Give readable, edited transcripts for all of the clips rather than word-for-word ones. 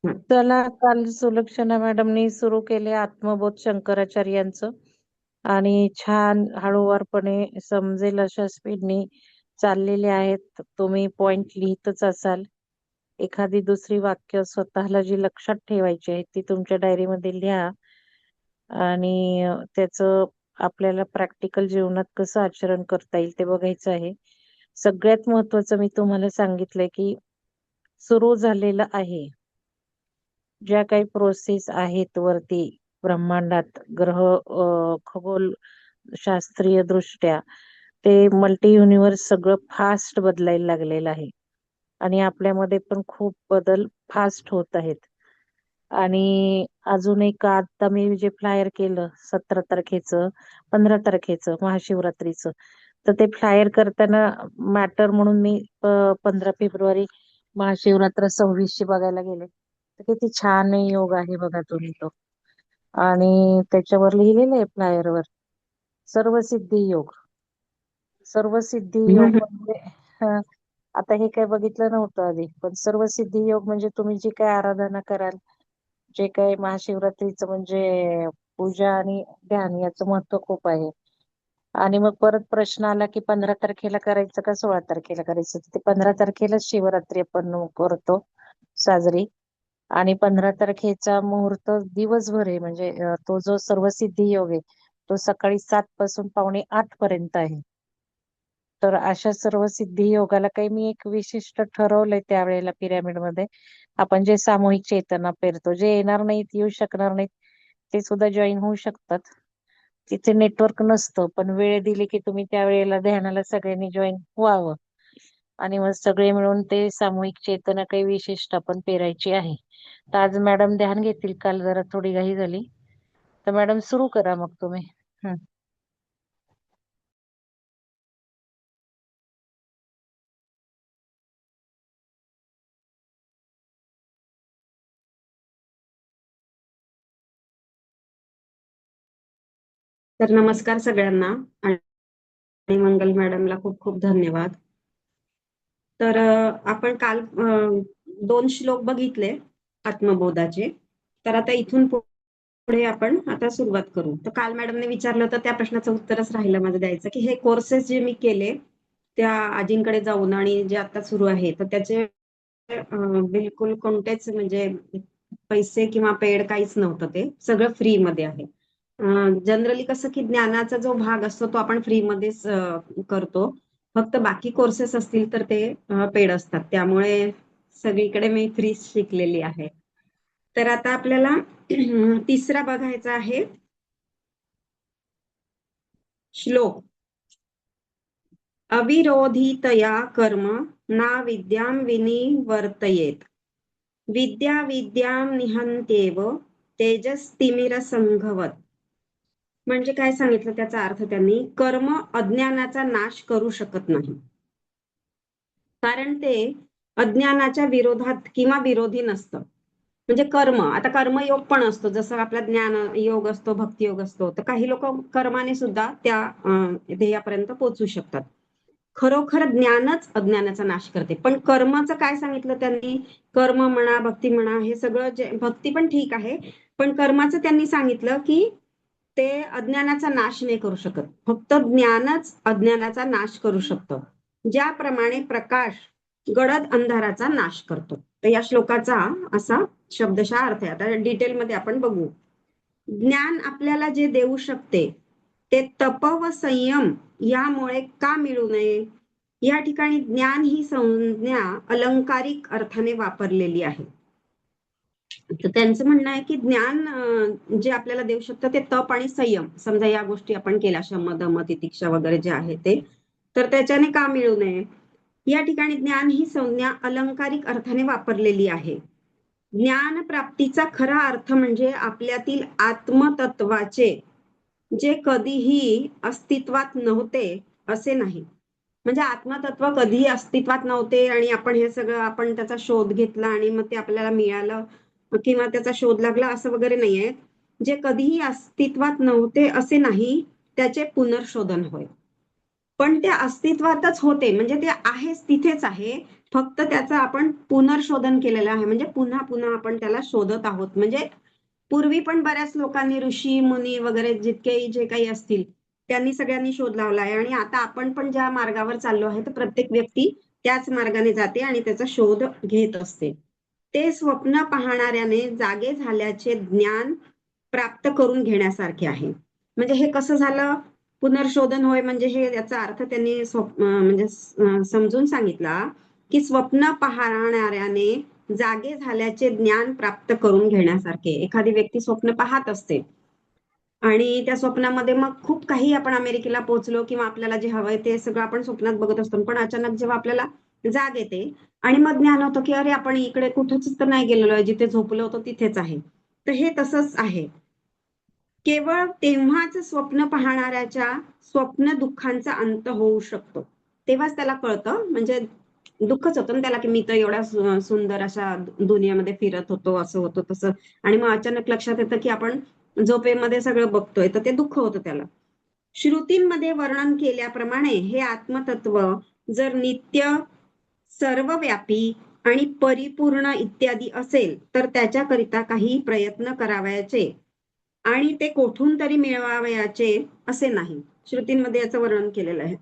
हं. चला, काल सुलक्षणा मॅडमनी सुरू केले आत्मबोध शंकराचार्यांचं आणि छान हळूवारपणे समजेल अशा स्पीडनी चाललेले आहेत. तुम्ही पॉइंट लिहितच असाल. एखादी दुसरी वाक्य स्वतःला जी लक्षात ठेवायची आहेत ती तुमच्या डायरीमध्ये लिहा आणि त्याचं आपल्याला प्रॅक्टिकल जीवनात कसं आचरण करता येईल ते बघायचं आहे. सगळ्यात महत्वाचं मी तुम्हाला सांगितलंय की सुरू झालेलं आहे. ज्या काही प्रोसेस आहेत वरती ब्रह्मांडात ग्रह खगोल शास्त्रीय दृष्ट्या ते मल्टी युनिवर्स सगळं फास्ट बदलायला लागलेलं आहे आणि आपल्यामध्ये पण खूप बदल फास्ट होत आहेत. आणि अजून एक आता मी जे फ्लायर केलं 17 तारखेचं 15 तारखेचं महाशिवरात्रीचं, तर ते फ्लायर करताना मॅटर म्हणून मी 15 फेब्रुवारी महाशिवरात्र 2600 बघायला गेले. तर किती छान योग आहे बघा तुम्ही तो. आणि त्याच्यावर लिहिलेलं आहे फ्लायरवर सर्व सिद्धी योग. सर्व सिद्धी योग म्हणजे आता हे काय बघितलं नव्हतं आधी, पण सर्व सिद्धी योग म्हणजे तुम्ही जी काय आराधना कराल, जे काही महाशिवरात्रीचं म्हणजे पूजा आणि ध्यान याचं महत्व खूप आहे. आणि मग परत प्रश्न आला की 15 तारखेला करायचं का 16 तारखेला करायचं, तर ते 15 तारखेला शिवरात्री आपण करतो साजरी. आणि 15 तारखेचा मुहूर्त दिवसभर आहे म्हणजे तो जो सर्वसिद्धी योग आहे तो सकाळी 7 पासून पावणे 8 पर्यंत आहे. तर अशा सर्व सिद्धी योगाला काही मी एक विशिष्ट ठरवलंय त्यावेळेला पिरामिड मध्ये आपण जे सामूहिक चेतना पेरतो, जे येणार नाहीत येऊ शकणार नाहीत ते सुद्धा जॉईन होऊ शकतात. तिथे नेटवर्क नसतं पण वेळ दिली की तुम्ही त्या वेळेला ध्यानाला सगळ्यांनी जॉईन व्हावं आणि मग सगळे मिळून ते सामूहिक चेतना काही विशिष्ट आपण पेरायची आहे. तर आज मॅडम ध्यान घेतील, काल जरा थोडी घाई झाली. तर मॅडम सुरू करा मग तुम्ही. हं. तर नमस्कार सगळ्यांना आणि मंगल मॅडमला खूप खूप धन्यवाद. तर आपण काल 2 श्लोक बघितले आत्मबोधाचे. तर आता इथून पुढे आपण आता सुरुवात करू. तर काल मॅडमने विचारलं होतं त्या प्रश्नाचं उत्तरच राहिलं माझं द्यायचं, की हे कोर्सेस जे मी केले त्या आजींकडे जाऊन आणि जे आता सुरू आहे तर त्याचे बिलकुल कोणतेच म्हणजे पैसे किंवा पेड काहीच नव्हतं, ते सगळं फ्री मध्ये आहे. जनरली कसं की ज्ञानाचा जो भाग असतो तो आपण फ्री मध्येच करतो. फक्त बाकी कोर्सेस असतील तर ते पेड असतात. त्यामुळे सगळीकडे मी फ्री शिकलेली आहे. तर आता आपल्याला तिसरा बघायचा आहे श्लोक. अविरोधितया कर्म ना विद्यां विनिवर्तयेत. विद्या विद्यां निहंत्येव तेजस्तिमिरसंघवत. म्हणजे काय सांगितलं त्याचा अर्थ त्यांनी, कर्म अज्ञानाचा नाश करू शकत नाही, कारण ते अज्ञानाच्या विरोधात किंवा विरोधी नसतं. म्हणजे कर्म, आता कर्मयोग पण असतो, जसं आपला ज्ञान योग असतो, भक्ती योग असतो, तर काही लोक कर्माने सुद्धा त्या ध्येयापर्यंत पोहोचू शकतात. खरोखर ज्ञानच अज्ञानाचा नाश करते. पण कर्माचं काय सांगितलं त्यांनी, कर्म म्हणा भक्ती म्हणा हे सगळं, जे भक्ती पण ठीक आहे, पण कर्माचं त्यांनी सांगितलं की ते अज्ञानाचा नाश नाही करू शकत, फक्त ज्ञानच अज्ञानाचा नाश करू शकतं. ज्याप्रमाणे प्रकाश गडद अंधाराचा नाश करतो. तर या श्लोकाचा असा शब्दशः अर्थ आहे. आता डिटेलमध्ये आपण बघू. ज्ञान आपल्याला जे देऊ शकते ते तप व संयम यामुळे का मिळू नये. या ठिकाणी ज्ञान ही संज्ञा अलंकारिक अर्थाने वापरलेली आहे. तर त्यांचं म्हणणं आहे की ज्ञान जे आपल्याला देऊ शकतं ते तप आणि संयम, समजा या गोष्टी आपण केल्या, शम दम तितिक्षा वगैरे जे आहे ते, तर त्याच्याने का मिळू नये. या ठिकाणी ज्ञान ही संज्ञा अलंकारिक अर्थाने वापरलेली आहे. ज्ञान प्राप्तीचा खरा अर्थ म्हणजे आपल्यातील आत्मतत्वाचे जे कधीही अस्तित्वात नव्हते असे नाही. म्हणजे आत्मतत्व कधीही अस्तित्वात नव्हते आणि आपण हे सगळं आपण त्याचा शोध घेतला आणि मग ते आपल्याला मिळालं किंवा त्याचा शोध लागला असं वगैरे नाहीये. जे कधीही अस्तित्वात नव्हते असे नाही, त्याचे पुनर्शोधन होय. पण ते अस्तित्वातच होते, म्हणजे ते आहेच, तिथेच आहे. फक्त त्याचं आपण पुनर्शोधन केलेलं आहे, म्हणजे पुन्हा पुन्हा आपण त्याला शोधत आहोत. म्हणजे पूर्वी पण बऱ्याच लोकांनी, ऋषी मुनी वगैरे जितकेही जे काही असतील, त्यांनी सगळ्यांनी शोध लावला आहे. आणि आता आपण पण ज्या मार्गावर चाललो आहे, तर प्रत्येक व्यक्ती त्याच मार्गाने जाते आणि त्याचा शोध घेत असते. ते स्वप्न पाहणाऱ्याने जागे झाल्याचे ज्ञान प्राप्त करून घेण्यासारखे आहे. म्हणजे हे कसं झालं पुनर्शोधन होय, म्हणजे हे याचा अर्थ त्यांनी म्हणजे समजून सांगितला की स्वप्न पाहणाऱ्याने जागे झाल्याचे ज्ञान प्राप्त करून घेण्यासारखे. एखादी व्यक्ती स्वप्न पाहत असते आणि त्या स्वप्नामध्ये मग खूप काही, आपण अमेरिकेला पोहोचलो किंवा आपल्याला जे हवंय ते सगळं आपण स्वप्नात बघत असतो, पण अचानक जेव्हा आपल्याला जाग येते आणि मग ज्ञान होतं की अरे आपण इकडे कुठेच तर नाही गेलेलो आहे, जिथे झोपलो होतो तिथेच आहे. तर हे तसंच आहे. केवळ तेव्हाच स्वप्न पाहणाऱ्याच्या स्वप्न दुःखांचा अंत होऊ शकतो. तेव्हाच त्याला कळतं, म्हणजे दुःखच होतं ना त्याला की मी तर एवढ्या सुंदर अशा दुनियेमध्ये फिरत होतो, असं होतं तसं. आणि मग अचानक लक्षात येतं की आपण झोपेमध्ये सगळं बघतोय, तर ते दुःख होतं त्याला. श्रुतींमध्ये वर्णन केल्याप्रमाणे हे आत्मतत्व जर नित्य, सर्वव्यापी आणि परिपूर्ण इत्यादी असेल, तर त्याच्याकरिता काही प्रयत्न करावयाचे आणि ते कोठून तरी मिळवावयाचे असे नाही. श्रुतींमध्ये याचं वर्णन केलेलं आहे.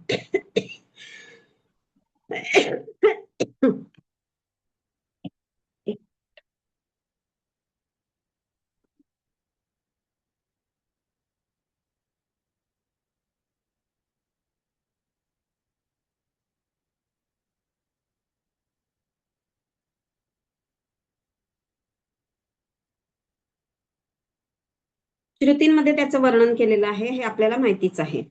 श्रुतींमध्ये त्याचं वर्णन केलेलं आहे, हे आपल्याला माहितीच आहे.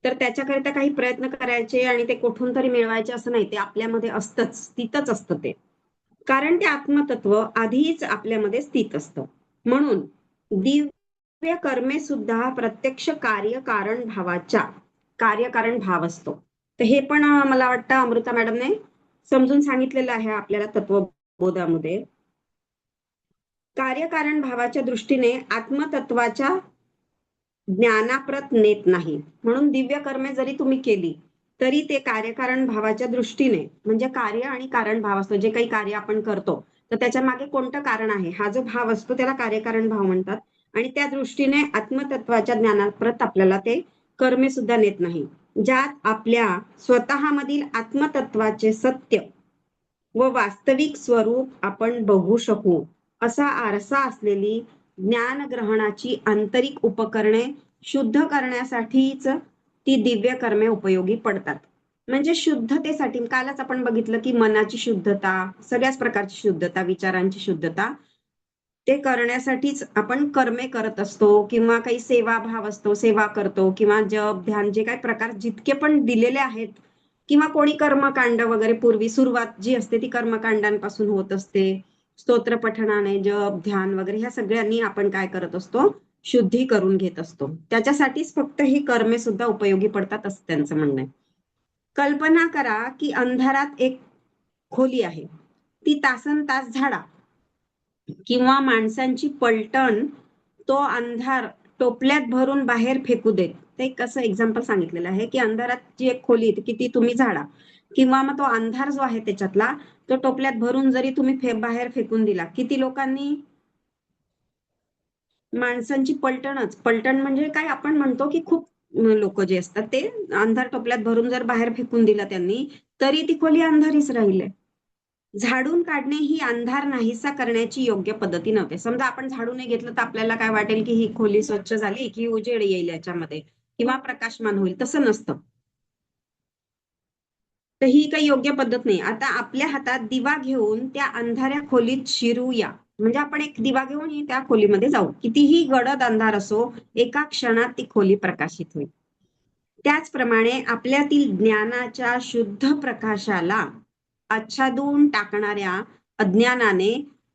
तर त्याच्याकरिता काही प्रयत्न करायचे आणि ते कुठून तरी मिळवायचे असं नाही, ते आपल्यामध्ये असतंच, स्थितच असतं ते. कारण ते आत्मतत्व आधीच आपल्यामध्ये स्थित असतं. म्हणून दिव्य कर्मे सुद्धा प्रत्यक्ष कार्यकारण भावाच्या कार्यकारण भाव असतो. तर हे पण मला वाटतं अमृता मॅडमने समजून सांगितलेलं आहे आपल्याला तत्वबोधामध्ये. कार्यकारण भावाच्या दृष्टीने आत्मतत्वाच्या ज्ञानाप्रत नेत नाही. म्हणून दिव्य कर्मे जरी तुम्ही केली तरी ते कार्यकारण भावाच्या दृष्टीने, म्हणजे कार्य आणि कारण भाव असतो. जे काही कार्य आपण करतो तर त्याच्या मागे कोणतं कारण आहे, हा जो भाव असतो त्याला कार्यकारण भाव म्हणतात. आणि त्या दृष्टीने आत्मतत्वाच्या ज्ञानाप्रत आपल्याला ते कर्मे सुद्धा नेत नाही. ज्यात आपल्या स्वतःमधील आत्मतत्वाचे सत्य व वास्तविक स्वरूप आपण बघू शकू असा आरसा असलेली ज्ञानग्रहणाची आंतरिक उपकरणे शुद्ध करण्यासाठीच ती दिव्य कर्मे उपयोगी पडतात. म्हणजे शुद्धतेसाठी कालच आपण बघितलं की मनाची शुद्धता, सगळ्याच प्रकारची शुद्धता, विचारांची शुद्धता, ते करण्यासाठीच आपण कर्मे करत असतो किंवा काही सेवाभाव असतो, सेवा करतो किंवा जप ध्यान जे काही प्रकार जितके पण दिलेले आहेत, किंवा कोणी कर्मकांड वगैरे, पूर्वी सुरुवात जी असते ती कर्मकांडांपासून होत असते. स्तोत्र पठणाने, जप ध्यान वगैरे ह्या सगळ्यांनी आपण काय करत असतो, शुद्धी करून घेत असतो. त्याच्यासाठीच फक्त ही कर्मे सुद्धा उपयोगी पडतात असं त्यांचं म्हणणं आहे. कल्पना करा की अंधारात एक खोली आहे, ती तासनतास झाडा किंवा माणसांची पलटण तो अंधार टोपल्यात भरून बाहेर फेकू देत. ते एक असं एक्झाम्पल सांगितलेलं आहे की अंधारात जी एक खोली की ती तुम्ही झाडा किंवा मग तो अंधार जो आहे त्याच्यातला तो टोपल्यात भरून जरी तुम्ही बाहेर फेकून दिला. किती लोकांनी? माणसांची पलटणच. पलटण म्हणजे काय आपण म्हणतो की खूप लोक जे असतात ते अंधार टोपल्यात भरून जर बाहेर फेकून दिला त्यांनी, तरी ती खोली अंधारीच राहील. झाडून काढणे ही अंधार नाहीसा करण्याची योग्य पद्धती नव्हते. समजा आपण झाडून नाही घेतलं तर आपल्याला काय वाटेल की ही खोली स्वच्छ झाली की उजेड येईल याच्यामध्ये किंवा प्रकाशमान होईल, तसं नसतं. तर ही काही योग्य पद्धत नाही. आता आपल्या हातात दिवा घेऊन त्या अंधाऱ्या खोलीत शिरूया, म्हणजे आपण एक दिवा घेऊन त्या खोलीमध्ये जाऊ. कितीही गडद अंधार असो, एका क्षणात ती खोली प्रकाशित होईल. त्याचप्रमाणे आपल्यातील ज्ञानाच्या शुद्ध प्रकाशाला आच्छादून टाकणाऱ्या अज्ञानाने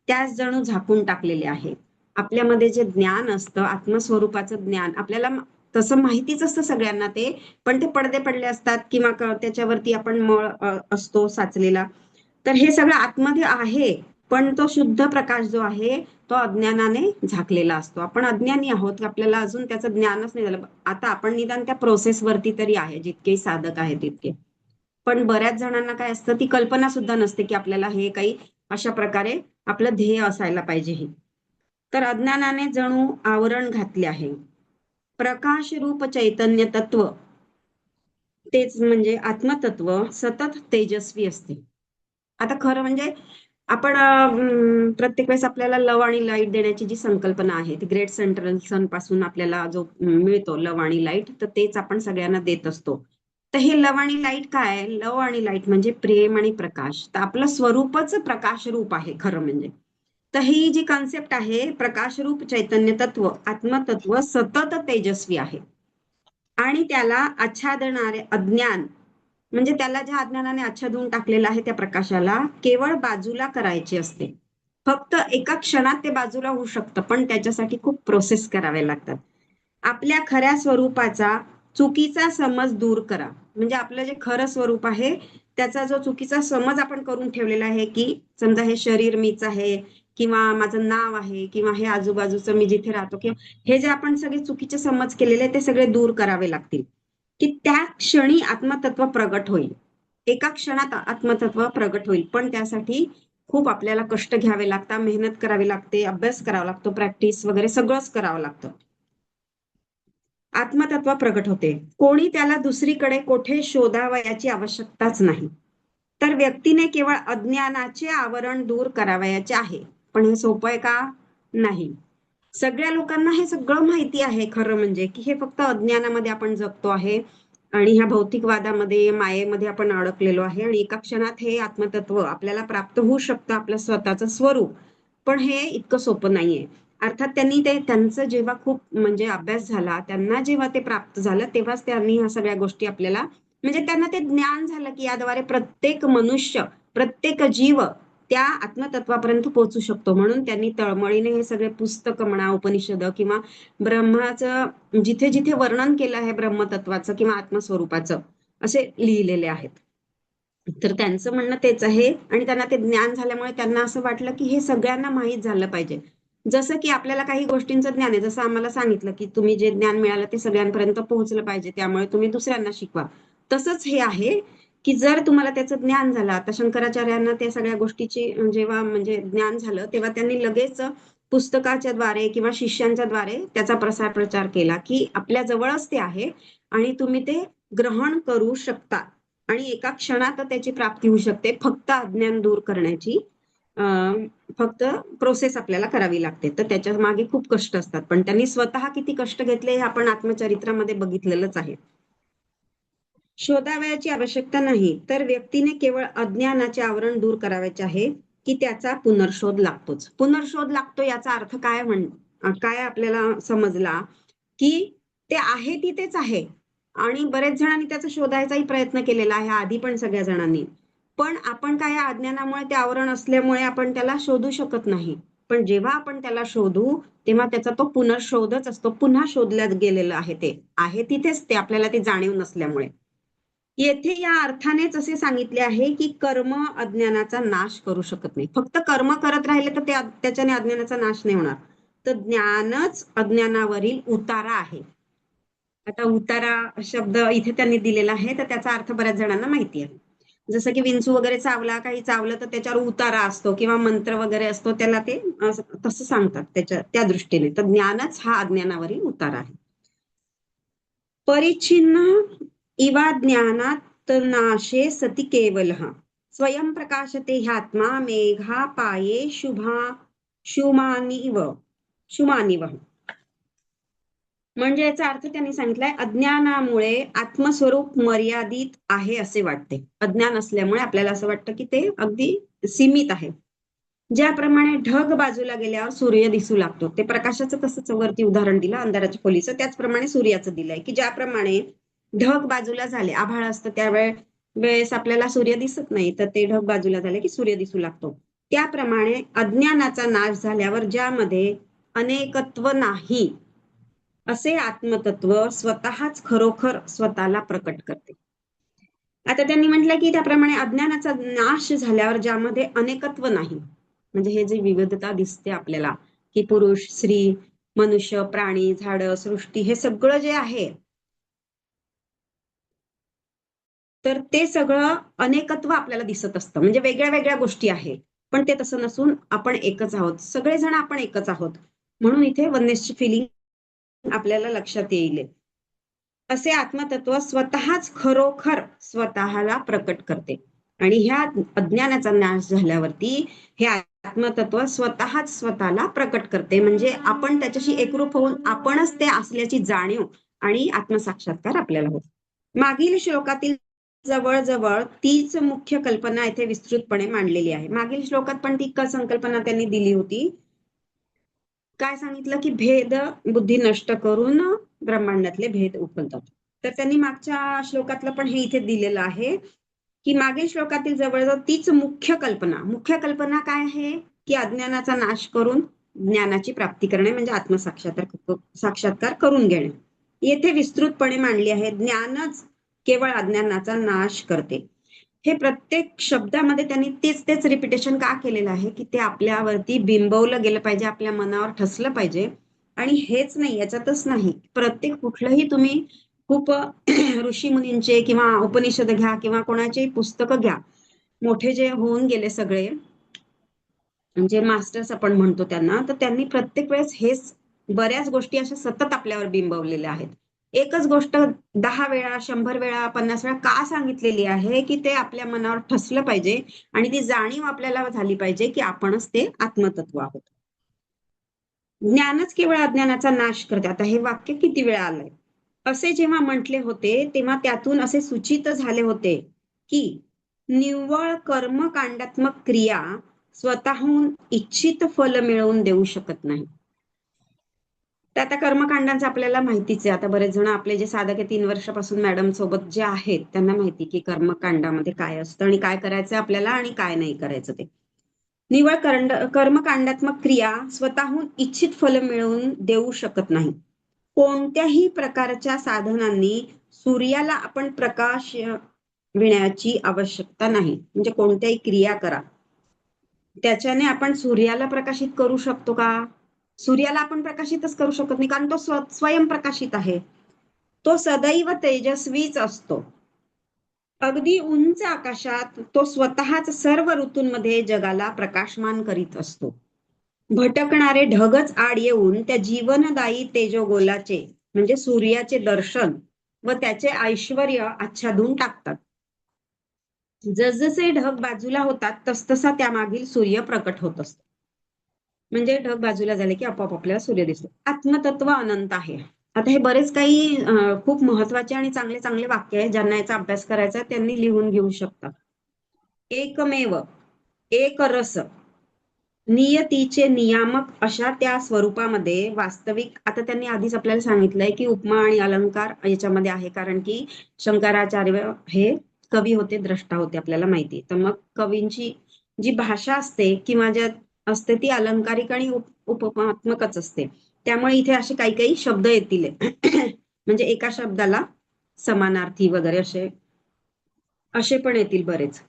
त्यास जणू झाकून टाकलेले आहे. आपल्यामध्ये जे ज्ञान असतं, आत्मस्वरूपाचं ज्ञान, आपल्याला तसं माहितीच असतं सगळ्यांना ते, पण ते पडदे पडले असतात किंवा त्याच्यावरती आपण मळ असतो साचलेला. तर हे सगळं आतमध्ये आहे, पण तो शुद्ध प्रकाश जो आहे तो अज्ञानाने झाकलेला असतो. आपण अज्ञानी आहोत, आपल्याला अजून त्याचं ज्ञानच नाही झालं. आता आपण निदान त्या प्रोसेसवरती तरी आहे, जितके साधक आहेत तितके. पण बऱ्याच जणांना काय असतं, ती कल्पना सुद्धा नसते की आपल्याला हे काही अशा प्रकारे आपलं ध्येय असायला पाहिजे हे. तर अज्ञानाने जणू आवरण घातले आहे. प्रकाश रूप चैतन्य तत्व, तेच म्हणजे आत्मतत्व सतत तेजस्वी असते. आता खरं म्हणजे आपण प्रत्येक वेळेस आपल्याला लव आणि लाईट देण्याची जी संकल्पना आहे ती ग्रेट सेंट्रल सन पासून आपल्याला जो मिळतो लव आणि लाईट, तर तेच आपण सगळ्यांना देत असतो. तर हे लव आणि लाईट काय? लव आणि लाईट म्हणजे प्रेम आणि प्रकाश. तर आपलं स्वरूपच प्रकाश रूप आहे खरं म्हणजे. तर ही जी कन्सेप्ट आहे, प्रकाश रूप चैतन्य तत्व आत्मतत्व सतत तेजस्वी आहे आणि त्याला आच्छादणारे अज्ञान, म्हणजे त्याला ज्या अज्ञानाने आच्छादून टाकलेलं आहे त्या प्रकाशाला केवळ बाजूला करायचे असते. फक्त एका क्षणात ते बाजूला होऊ शकतं, पण त्याच्यासाठी खूप प्रोसेस कराव्या लागतात. आपल्या खऱ्या स्वरूपाचा चुकीचा समज दूर करा. म्हणजे आपलं जे खरं स्वरूप आहे त्याचा जो चुकीचा समज आपण करून ठेवलेला आहे, की समजा हे शरीर मीच आहे, किंवा माझं नाव आहे, किंवा हे आजूबाजूचं मी जिथे राहतो, किंवा हे जे आपण सगळे चुकीचे समज केलेले ते सगळे दूर करावे लागतील, की त्या क्षणी आत्मतत्व प्रगट होईल. एका क्षणात आत्मतत्व प्रगट होईल, पण त्यासाठी खूप आपल्याला कष्ट घ्यावे लागतात, मेहनत करावी लागते, अभ्यास करावा लागतो, प्रॅक्टिस वगैरे सगळंच करावं लागतं. आत्मतत्व प्रगट होते. कोणी त्याला दुसरीकडे कोठे शोधावयाची आवश्यकताच नाही. तर व्यक्तीने केवळ अज्ञानाचे आवरण दूर करावयाचे आहे. पण हे सोपं आहे का? नाही. सगळ्या लोकांना हे सगळं माहिती आहे खरं म्हणजे, की हे फक्त अज्ञानामध्ये आपण जगतो आहे आणि ह्या भौतिकवादामध्ये, मायेमध्ये आपण अडकलेलो आहे आणि एका क्षणात हे आत्मतत्व आपल्याला प्राप्त होऊ शकतं, आपलं स्वतःचं स्वरूप. पण हे इतकं सोपं नाहीये. अर्थात त्यांनी ते त्यांचं जेव्हा खूप म्हणजे अभ्यास झाला, त्यांना जेव्हा ते प्राप्त झालं, तेव्हाच त्यांनी ह्या सगळ्या गोष्टी आपल्याला, म्हणजे त्यांना ते ज्ञान झालं, की याद्वारे प्रत्येक मनुष्य, प्रत्येक जीव त्या आत्मतत्वापर्यंत पोहोचू शकतो. म्हणून त्यांनी तळमळीने हे सगळे पुस्तकं म्हणा, उपनिषद किंवा ब्रह्माचं जिथे जिथे वर्णन केलं आहे ब्रह्मतत्वाचं किंवा आत्मस्वरूपाचं, असे लिहिलेले आहेत. तर त्यांचं म्हणणं तेच आहे आणि त्यांना ते ज्ञान झाल्यामुळे त्यांना असं वाटलं, की हे सगळ्यांना माहीत झालं पाहिजे. जसं की आपल्याला काही गोष्टींचं ज्ञान आहे, जसं आम्हाला सांगितलं, की तुम्ही जे ज्ञान मिळालं ते सगळ्यांपर्यंत पोहोचलं पाहिजे, त्यामुळे तुम्ही दुसऱ्यांना शिकवा. तसंच हे आहे, की जर तुम्हाला त्याचं ज्ञान झालं, आता शंकराचार्यांना त्या सगळ्या गोष्टीची जेव्हा म्हणजे ज्ञान झालं, तेव्हा त्यांनी लगेच पुस्तकाच्या द्वारे किंवा शिष्यांच्या द्वारे त्याचा प्रसार प्रचार केला, की आपल्या जवळच ते आहे आणि तुम्ही ते ग्रहण करू शकता आणि एका क्षणात त्याची प्राप्ती होऊ शकते. फक्त अज्ञान दूर करण्याची फक्त प्रोसेस आपल्याला करावी लागते. तर त्याच्या मागे खूप कष्ट असतात. पण त्यांनी स्वतः किती कष्ट घेतले हे आपण आत्मचरित्रामध्ये बघितलेलंच आहे. शोधावयाची आवश्यकता नाही, तर व्यक्तीने केवळ अज्ञानाचे आवरण दूर करावयाचे आहे, की त्याचा पुनर्शोध लागतोच. पुनर्शोध लागतो याचा अर्थ काय आपल्याला समजला, की ते आहे तिथेच आहे आणि बरेच जणांनी त्याचा शोधायचाही प्रयत्न केलेला आहे आधी पण सगळ्या जणांनी. पण आपण काय या अज्ञानामुळे ते आवरण असल्यामुळे आपण त्याला शोधू शकत नाही. पण जेव्हा आपण त्याला शोधू तेव्हा त्याचा तो पुनर्शोधच असतो. पुन्हा शोधल्यात गेलेलं आहे ते. आहे तिथेच ते आपल्याला ते जाणीव नसल्यामुळे. येथे या अर्थानेच असे सांगितले आहे, की कर्म अज्ञानाचा नाश करू शकत नाही. फक्त कर्म करत राहिले तर त्याच्याने अज्ञानाचा नाश नाही होणार. तर ज्ञानच अज्ञानावरील उतारा आहे. आता उतारा शब्द इथे त्यांनी दिलेला आहे, तर त्याचा अर्थ बऱ्याच जणांना माहिती आहे. जसं की विंचू वगैरे चावला, काही चावलं तर त्याच्यावर उतारा असतो किंवा मंत्र वगैरे असतो, त्याला ते तसं सांगतात त्या दृष्टीने. तर ज्ञानच हा अज्ञानावरील उतारा आहे. परिच्छिन्न इवा ज्ञानात नाशे सती केवलः स्वयं प्रकाशते ह्यात्मा मेघा पाये शुमानिव शुमानिव. म्हणजे याचा अर्थ त्यांनी सांगितलाय, अज्ञानामुळे आत्मस्वरूप मर्यादित आहे असे वाटते. अज्ञान असल्यामुळे आपल्याला असं वाटतं की ते अगदी सीमित आहे. ज्याप्रमाणे ढग बाजूला गेल्यावर सूर्य दिसू लागतो, ते प्रकाशाचं तसंच वरती उदाहरण दिलं अंधाराच्या खोलीचं, त्याचप्रमाणे सूर्याचं दिलंय, की ज्याप्रमाणे ढग बाजूला झाले, आभाळ असतं वेळेस आपल्याला सूर्य दिसत नाही, तर ते ढग बाजूला झाले की सूर्य दिसू लागतो. त्याप्रमाणे अज्ञानाचा नाश झाल्यावर ज्यामध्ये अनेकत्व नाही असे आत्मतत्व स्वतःच खरोखर स्वतःला प्रकट करते. आता त्यांनी म्हटलं की त्याप्रमाणे अज्ञानाचा नाश झाल्यावर ज्यामध्ये अनेकत्व नाही, म्हणजे हे जे विविधता दिसते आपल्याला की पुरुष, स्त्री, मनुष्य, प्राणी, झाडं, सृष्टी हे सगळं जे आहे तर ते सगळं अनेकत्व आपल्याला दिसत असतं. म्हणजे वेगळ्या वेगळ्या गोष्टी आहेत, पण ते तसं नसून आपण एकच आहोत. सगळेजण आपण एकच आहोत. म्हणून इथे वननेसची फिलिंग आपल्याला लक्षात येईल. असे आत्मतत्व स्वतःच खरोखर स्वतःला प्रकट करते आणि ह्या अज्ञानाचा नाश झाल्यावरती हे आत्मतत्व स्वतःच स्वतःला प्रकट करते. म्हणजे आपण त्याच्याशी एकरूप होऊन आपणच ते असल्याची जाणीव आणि आत्मसाक्षात्कार आपल्याला होतो. मागील श्लोकातील जवळजवळ तीच मुख्य कल्पना येथे विस्तृतपणे मांडलेली आहे. मागील श्लोकात पण ती संकल्पना त्यांनी दिली होती. काय सांगितलं की भेद बुद्धी नष्ट करून ब्रह्मांडातले भेद उकलतात. तर त्यांनी मागच्या श्लोकातलं पण हे इथे दिलेलं आहे की मागील श्लोकातील जवळजवळ तीच मुख्य कल्पना काय आहे की अज्ञानाचा नाश करून ज्ञानाची प्राप्ती करणे म्हणजे साक्षात्कार करून घेणे. येथे विस्तृतपणे मांडली आहे. ज्ञानच केवळ अज्ञानाचा नाश करते. हे प्रत्येक शब्दामध्ये त्यांनी तेच रिपिटेशन का केलेलं आहे की ते आपल्यावरती बिंबवलं गेलं पाहिजे, आपल्या मनावर ठसलं पाहिजे. आणि हेच नाही, याच्यातच नाही, प्रत्येक कुठलंही तुम्ही खूप ऋषी मुनींचे किंवा उपनिषद घ्या किंवा कोणाची पुस्तकं घ्या, मोठे जे होऊन गेले सगळे म्हणजे मास्टर्स आपण म्हणतो त्यांना, तर त्यांनी प्रत्येक वेळेस हेच बऱ्याच गोष्टी अशा सतत आपल्यावर बिंबवलेल्या आहेत. एकच गोष्ट 10 वेळा, 100 वेळा, 50 वेळा का सांगितलेली आहे की ते आपल्या मनावर ठसलं पाहिजे आणि ती जाणीव आपल्याला झाली पाहिजे की आपणच ते आत्मतत्व आहोत. ज्ञानच केवळ अज्ञानाचा नाश करते. आता हे वाक्य किती वेळा आलंय. असे जेव्हा म्हटले होते तेव्हा त्यातून असे सूचित झाले होते की निव्वळ कर्मकांडात्मक क्रिया स्वतःहून इच्छित फल मिळवून देऊ शकत नाही. तर आता कर्मकांडांचं आपल्याला माहितीच आहे. आता बरेच जण आपले जे साधक आहे 3 वर्षापासून मॅडम सोबत जे आहेत त्यांना माहिती की कर्मकांडामध्ये काय असतं आणि काय करायचं आपल्याला आणि काय नाही करायचं ते. निव्वळ कर्मकांडात्मक क्रिया स्वतःहून इच्छित फल मिळवून देऊ शकत नाही. कोणत्याही प्रकारच्या साधनांनी सूर्याला आपण प्रकाश विण्याची आवश्यकता नाही. म्हणजे कोणत्याही क्रिया करा, त्याच्याने आपण सूर्याला प्रकाशित करू शकतो का? सूर्याला आपण प्रकाशितच करू शकत नाही, कारण तो स्वयंप्रकाशित आहे. तो सदैव तेजस्वीच असतो. अगदी उंच आकाशात तो स्वतःच सर्व ऋतूंमध्ये जगाला प्रकाशमान करीत असतो. भटकणारे ढगच आड येऊन त्या जीवनदायी तेजोगोलाचे म्हणजे सूर्याचे दर्शन व त्याचे ऐश्वर्य आच्छादून टाकतात. जसजसे ढग बाजूला होतात तसतसा त्यामागील सूर्य प्रकट होत असतो. म्हणजे ढग बाजूला झाले की आपोआप आपल्याला सूर्य दिसतो. आत्मतत्व अनंत आहे. आता हे बरेच काही खूप महत्वाचे आणि चांगले चांगले वाक्य आहे. ज्यांना याचा अभ्यास करायचा आहे त्यांनी लिहून घेऊ शकतात. एकमेव, एक रस, नियतीचे नियामक अशा त्या स्वरूपामध्ये वास्तविक, आता त्यांनी आधीच आपल्याला सांगितलंय की उपमा आणि अलंकार याच्यामध्ये आहे, कारण की शंकराचार्य हे कवी होते, द्रष्टा होते, आपल्याला माहिती. तर मग कवींची जी भाषा असते किंवा ज्या असते ती अलंकारिक आणि उपमात्मकच असते. त्यामुळे इथे असे काही काही शब्द येतील म्हणजे एका शब्दाला समानार्थी वगैरे असे असे पण येतील बरेच.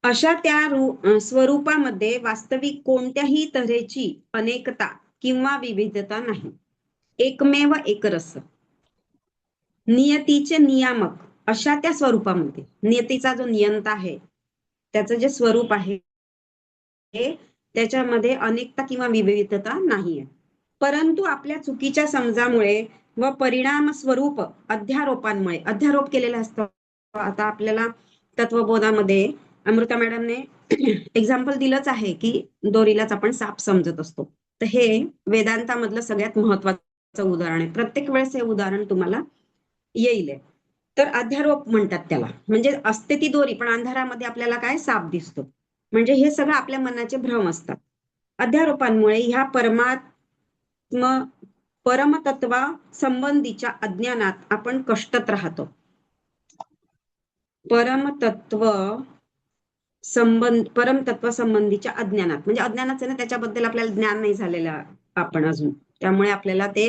अशा त्या स्वरूपामध्ये वास्तविक कोणत्याही तऱ्हेची अनेकता किंवा विविधता नाही. एकमेव एकरस, नियतीचे नियामक अशा त्या स्वरूपामध्ये, नियतीचा जो नियंता आहे त्याचं जे स्वरूप आहे त्याच्यामध्ये अनेकता किंवा विविधता नाहीये. परंतु आपल्या चुकीच्या समजामुळे व परिणाम स्वरूप अध्यारोपांमुळे, अध्यारोप केलेला असतो. आता आपल्याला तत्वबोधामध्ये अमृता मॅडमने एक्झाम्पल दिलंच आहे की दोरीलाच आपण साप समजत असतो. तर हे वेदांतामधलं सगळ्यात महत्वाचं उदाहरण आहे. प्रत्येक वेळेस हे उदाहरण तुम्हाला येईल. तर अध्यारोप म्हणतात त्याला. म्हणजे असते ती दोरी पण अंधारामध्ये आपल्याला काय साप दिसतो. म्हणजे हे सगळं आपल्या मनाचे भ्रम असतात. अध्यारोपांमुळे ह्या परमतत्वा संबंधीच्या अज्ञानात आपण कष्टत राहतो. परमतत्व संबंधीच्या अज्ञानात म्हणजे अज्ञानाचं ना, त्याच्याबद्दल आपल्याला ज्ञान नाही झालेलं आपण अजून, त्यामुळे आपल्याला ते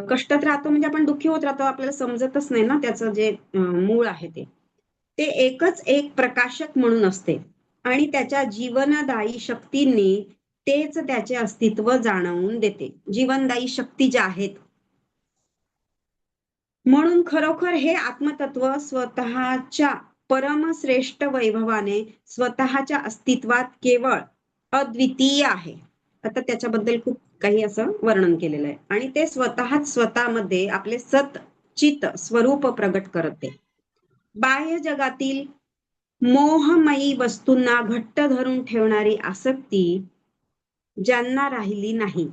कष्टात राहतो. म्हणजे आपण दुःखी होत राहतो, आपल्याला समजतच नाही ना त्याचं जे मूळ आहे ते एकच एक प्रकाशक म्हणून असते. आणि त्याच्या जीवनदायी शक्तींनी तेच त्याचे अस्तित्व जाणवून देते. जीवनदायी शक्ती ज्या आहेत, म्हणून खरोखर हे आत्मतत्व स्वतःच्या परमश्रेष्ठ वैभवाने स्वतःच्या अस्तित्वात केवळ अद्वितीय आहे. आता त्याच्याबद्दल खूप काही असं वर्णन केलेलं आहे. आणि ते स्वतःच स्वतःमध्ये आपले सतचित स्वरूप प्रगट करते. बाह्य जगातील मोहमयी वस्तूंना घट्ट धरून ठेवणारी आसक्ती ज्यांना राहिली नाही,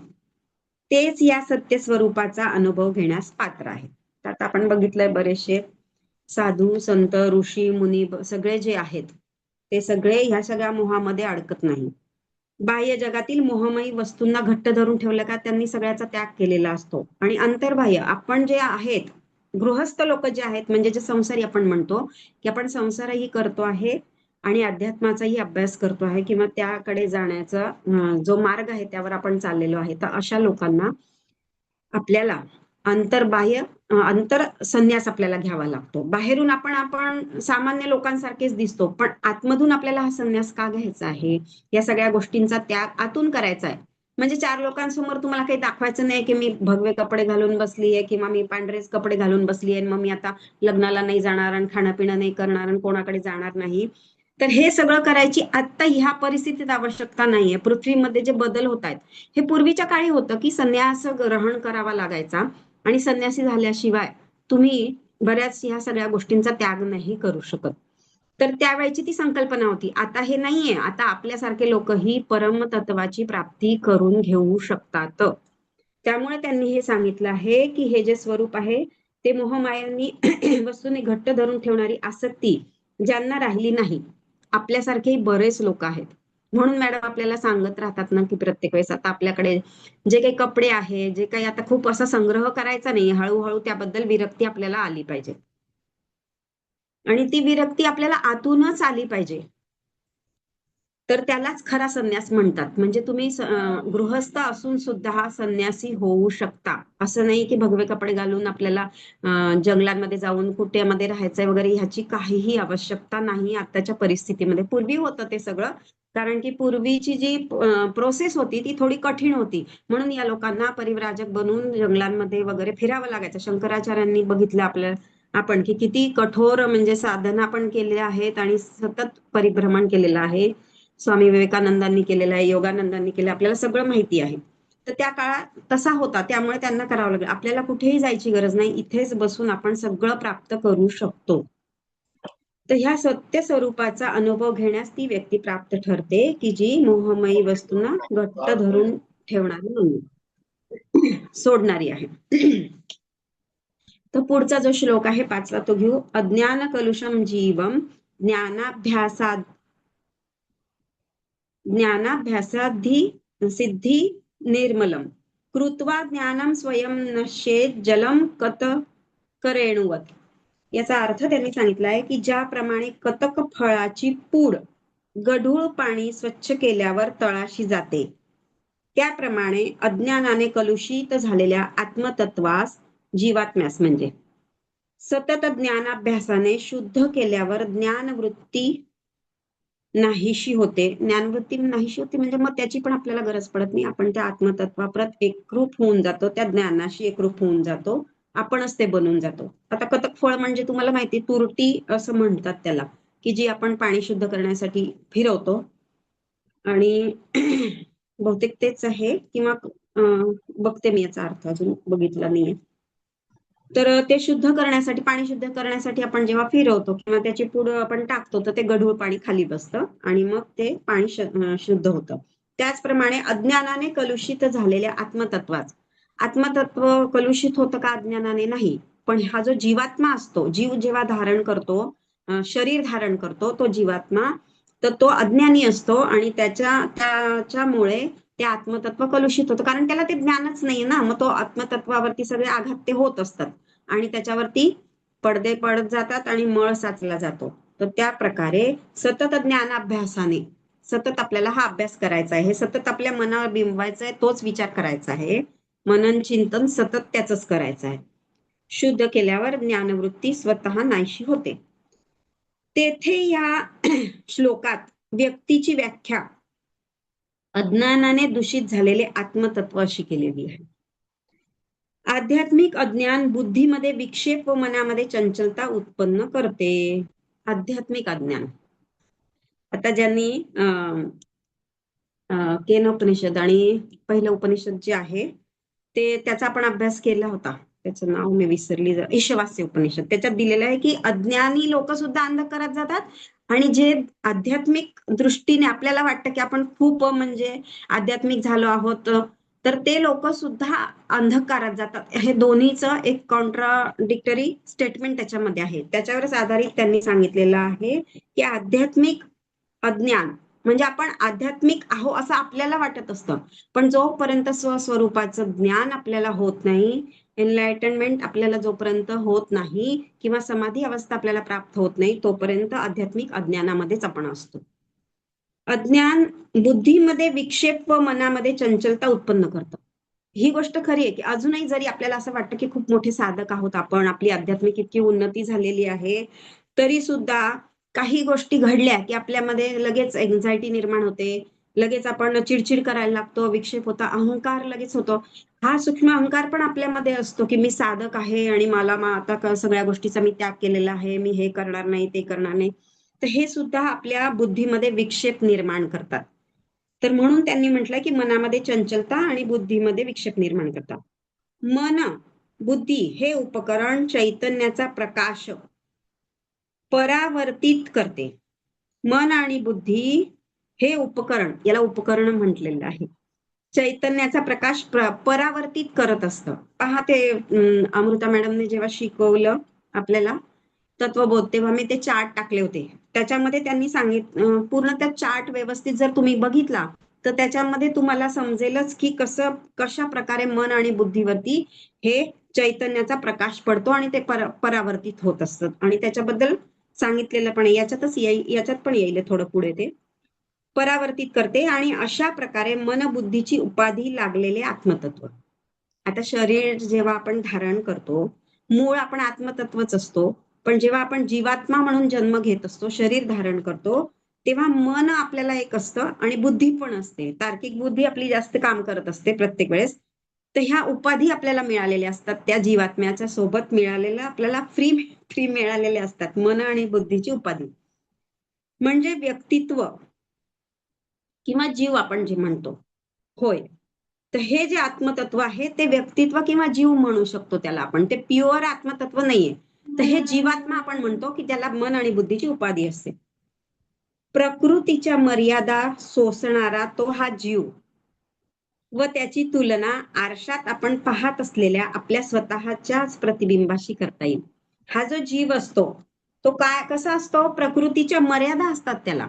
तेच या सत्य स्वरूपाचा अनुभव घेण्यास पात्र आहेत. आता आपण बघितलंय बरेचसे साधू संत ऋषी मुनी सगळे जे आहेत, ते सगळे ह्या सगळ्या मोहामध्ये अडकत नाही. बाह्य जगातील मोहमयी वस्तूंना घट्ट धरून ठेवलं का त्यांनी सगळ्याचा त्याग केलेला असतो. आणि अंतर्बाह्य आपण जे आहेत, गृहस्थ लोक जे आहेत, म्हणजे जे संसारी आपण म्हणतो की आपण संसारही करतो आहे आणि अध्यात्माचाही अभ्यास करतो आहे किंवा त्याकडे जाण्याचा जो मार्ग आहे त्यावर आपण चाललेलो आहे, तर अशा लोकांना आपल्याला अंतर्बाह्य अंतर संन्यास आपल्याला घ्यावा लागतो. बाहेरून आपण सामान्य लोकांसारखेच दिसतो, पण आतमधून आपल्याला हा संन्यास का घ्यायचा आहे, या सगळ्या गोष्टींचा त्याग आतून करायचा आहे. म्हणजे चार लोकांसमोर तुम्हाला काही दाखवायचं नाही की मी भगवे कपडे घालून बसलीये किंवा मी पांढरेच कपडे घालून बसलीये, मग मी आता लग्नाला नाही जाणार आणि खाणं पिणं नाही करणार आणि कोणाकडे जाणार नाही. तर हे सगळं करायची आता ह्या परिस्थितीत आवश्यकता नाहीये. पृथ्वीमध्ये जे बदल होत आहेत, हे पूर्वीच्या काळी होतं की संन्यास ग्रहण करावा लागायचा आणि संन्यासी झाल्याशिवाय तुम्ही बऱ्याच ह्या सगळ्या गोष्टींचा त्याग नाही करू शकत. तर त्यावेळची ती संकल्पना होती. आता हे नाहीये. आता आपल्यासारखे लोकही परमतत्वाची प्राप्ती करून घेऊ शकतात. त्यामुळे त्यांनी हे सांगितलं आहे की हे जे स्वरूप आहे ते मोहमायांनी वस्तूंनी घट्ट धरून ठेवणारी आसक्ती ज्यांना राहिली नाही, आपल्यासारखेही बरेच लोक आहेत. म्हणून मॅडम आपल्याला सांगत राहतात ना की प्रत्येक वेळेस आता आपल्याकडे जे काही कपडे आहे, जे काही आता खूप असा संग्रह करायचा नाही, हळूहळू त्याबद्दल विरक्ती आपल्याला आली पाहिजे. आणि ती विरक्ती आपल्याला आतूनच आली पाहिजे. तर त्यालाच खरा संन्यास म्हणतात. म्हणजे तुम्ही गृहस्थ असून सुद्धा हा संन्यासी होऊ शकता. असं नाही की भगवे कपडे घालून आपल्याला जंगलांमध्ये जाऊन कुट्यामध्ये राहायचंय वगैरे, ह्याची काहीही आवश्यकता नाही आताच्या परिस्थितीमध्ये. पूर्वी होतं ते सगळं, कारण की पूर्वीची जी प्रोसेस होती ती थोडी कठीण होती. म्हणून या लोकांना परिव्राजक बनून जंगलांमध्ये वगैरे फिरावं लागायचं. शंकराचार्यांनी बघितलं आपण की किती कठोर म्हणजे साधना पण केल्या आहेत आणि सतत परिभ्रमण केलेलं आहे. स्वामी विवेकानंदांनी केलेलं आहे, योगानंदांनी केलं, आपल्याला सगळं माहिती आहे. तर त्या काळात तसा होता, त्यामुळे त्यांना करावं लागलं. आपल्याला कुठेही जायची गरज नाही, इथेच बसून आपण सगळं प्राप्त करू शकतो. तर ह्या सत्य स्वरूपाचा अनुभव घेण्यास ती व्यक्ती प्राप्त ठरते की जी मोहमयी वस्तूंना घट्ट धरून ठेवणारी नाही, सोडणारी आहे. तर पुढचा जो श्लोक आहे 5वा तो घेऊ. अज्ञान कलुषम जीवम ज्ञानाभ्यासाधी सिद्धी निर्मलम कृत्वा ज्ञानम स्वयं नश्येत जलम कत करेणुवत. याचा अर्थ त्यांनी सांगितला आहे की ज्याप्रमाणे कतक फळाची पूड गढूळ पाणी स्वच्छ केल्यावर तळाशी जाते, त्याप्रमाणे अज्ञानाने कलुषित झालेल्या आत्मतत्वास, जीवात्म्यास म्हणजे सतत ज्ञानाभ्यासाने शुद्ध केल्यावर ज्ञानवृत्ती नाहीशी होते. ज्ञानवृत्ती नाहीशी होते म्हणजे मग त्याची पण आपल्याला गरज पडत नाही. आपण त्या आत्मतत्वाप्रत एकरूप होऊन जातो, त्या ज्ञानाशी एकरूप होऊन जातो, आपणच ते बनून जातो. आता कतक फळ म्हणजे तुम्हाला माहिती, तुरटी असं म्हणतात त्याला, की जी आपण पाणी शुद्ध करण्यासाठी फिरवतो. आणि बहुतेक तेच आहे किंवा बघते मी, याचा अर्थ अजून बघितला नाहीये. तर ते शुद्ध करण्यासाठी, पाणी शुद्ध करण्यासाठी आपण जेव्हा फिरवतो किंवा त्याची पूड आपण टाकतो, तर ते गढूळ पाणी खाली बसतं आणि मग ते पाणी शुद्ध होतं. त्याचप्रमाणे अज्ञानाने कलुषित झालेल्या आत्मतत्व कलुषित होतं का अज्ञानाने? नाही. पण हा जो जीवात्मा असतो, जीव जेव्हा धारण करतो, शरीर धारण करतो, तो जीवात्मा, तर तो अज्ञानी असतो आणि त्याच्यामुळे ते आत्मतत्व कलुषित होतं, कारण त्याला ते ज्ञानच नाहीये ना. मग तो आत्मतत्वावरती सगळे आघात ते होत असतात आणि त्याच्यावरती पडदे पडत जातात आणि मळ साचला जातो. तर त्या प्रकारे सतत ज्ञानाभ्यासाने, सतत आपल्याला हा अभ्यास करायचा आहे, सतत आपल्या मनावर बिंबवायचा आहे, तोच विचार करायचा आहे, मनन चिंतन सतत त्याचंच करायचं आहे. शुद्ध केल्यावर ज्ञानवृत्ती स्वतः नाहीशी होते. तेथे या श्लोकात व्यक्तीची व्याख्या अज्ञानाने दूषित झालेले आत्मतत्व अशी केलेली आहे. आध्यात्मिक अज्ञान बुद्धीमध्ये विक्षेप व मनामध्ये चंचलता उत्पन्न करते. आध्यात्मिक अज्ञान. आता ज्यांनी केन उपनिषद आणि पहिलं उपनिषद जे आहे ते त्याचा आपण अभ्यास केला होता. त्याचं नाव मी विसरली, ईशावास्य उपनिषद. त्याच्यात दिलेलं आहे की अज्ञानी लोक सुद्धा अंधकारात जातात आणि जे आध्यात्मिक दृष्टीने आपल्याला वाटतं की आपण खूप म्हणजे आध्यात्मिक झालो आहोत, तर ते लोक सुद्धा अंधकारात जातात. हे दोन्हीचं एक कॉन्ट्राडिक्टरी स्टेटमेंट त्याच्यामध्ये आहे. त्याच्यावरच आधारित त्यांनी सांगितलेलं आहे की आध्यात्मिक अज्ञान म्हणजे आपण आध्यात्मिक आहो असं आपल्याला वाटत असतं, पण जोपर्यंत स्वस्वरूपाचं ज्ञान आपल्याला होत नाही, एनलायटनमेंट आपल्याला जोपर्यंत होत नाही किंवा समाधी अवस्था आपल्याला प्राप्त होत नाही, तोपर्यंत आध्यात्मिक अज्ञानामध्येच आपण असतो. अज्ञान बुद्धीमध्ये विक्षेप व मनामध्ये चंचलता उत्पन्न करतं. ही गोष्ट खरी आहे की अजूनही जरी आपल्याला असं वाटतं की खूप मोठे साधक आहोत आपण, आपली आध्यात्मिक इतकी उन्नती झालेली आहे, तरी सुद्धा काही गोष्टी घडल्या की आपल्यामध्ये लगेच एन्झायटी निर्माण होते, लगेच आपण चिडचिड करायला लागतो, विक्षेप होता, अहंकार लगेच होतो. हा सूक्ष्म अहंकार पण आपल्यामध्ये असतो की मी साधक आहे आणि मला आता सगळ्या गोष्टीचा मी त्याग केलेला आहे, मी हे करणार नाही, ते करणार नाही. तर हे सुद्धा आपल्या बुद्धीमध्ये विक्षेप निर्माण करतात. तर म्हणून त्यांनी म्हटलं की मनामध्ये चंचलता आणि बुद्धीमध्ये विक्षेप निर्माण करतात. मन, बुद्धी हे उपकरण चैतन्याचा प्रकाश परावर्तित करते. मन आणि बुद्धी हे उपकरण, याला उपकरण म्हटलेलं आहे, चैतन्याचा प्रकाश परावर्तित करत असतं. पहा ते अमृता मॅडमने जेव्हा शिकवलं आपल्याला तत्वबोध, तेव्हा मी ते चार्ट टाकले होते. त्याच्यामध्ये त्यांनी सांगितलं, पूर्ण त्या चार्ट व्यवस्थित जर तुम्ही बघितला तर त्याच्यामध्ये तुम्हाला समजेलच की कशा प्रकारे मन आणि बुद्धीवरती हे चैतन्याचा प्रकाश पडतो आणि ते परावर्तित होत असतं. आणि त्याच्याबद्दल सांगितलेलं पण याच्यात पण येईल थोडं पुढे. ते परावर्तित करते आणि अशा प्रकारे मन बुद्धीची उपाधी लागलेले आत्मतत्व. आता शरीर जेव्हा आपण धारण करतो, मूळ आपण आत्मतत्वच असतो, पण जेव्हा आपण जीवात्मा म्हणून जन्म घेत असतो, शरीर धारण करतो, तेव्हा मन आपल्याला एक असतं आणि बुद्धी पण असते. तार्किक बुद्धी आपली जास्त काम करत असते प्रत्येक वेळेस. तर ह्या उपाधी आपल्याला मिळालेल्या असतात, त्या जीवात्म्याच्या सोबत मिळालेल्या आपल्याला फ्री मिळालेल्या असतात, मन आणि बुद्धीची उपाधी. म्हणजे व्यक्तित्व किंवा जीव आपण जे म्हणतो, होय. तर हे जे आत्मतत्व आहे ते व्यक्तित्व किंवा जीव म्हणू शकतो त्याला आपण. ते प्युअर आत्मतत्व नाहीये. तर हे जीवात्मा आपण म्हणतो की त्याला मन आणि बुद्धीची उपाधी असते. प्रकृतीच्या मर्यादा सोसणारा तो हा जीव व त्याची तुलना आरशात आपण पाहत असलेल्या आपल्या स्वतःच्याच प्रतिबिंबाशी करता येईल. हा जो जीव असतो तो कसा असतो, प्रकृतीच्या मर्यादा असतात त्याला,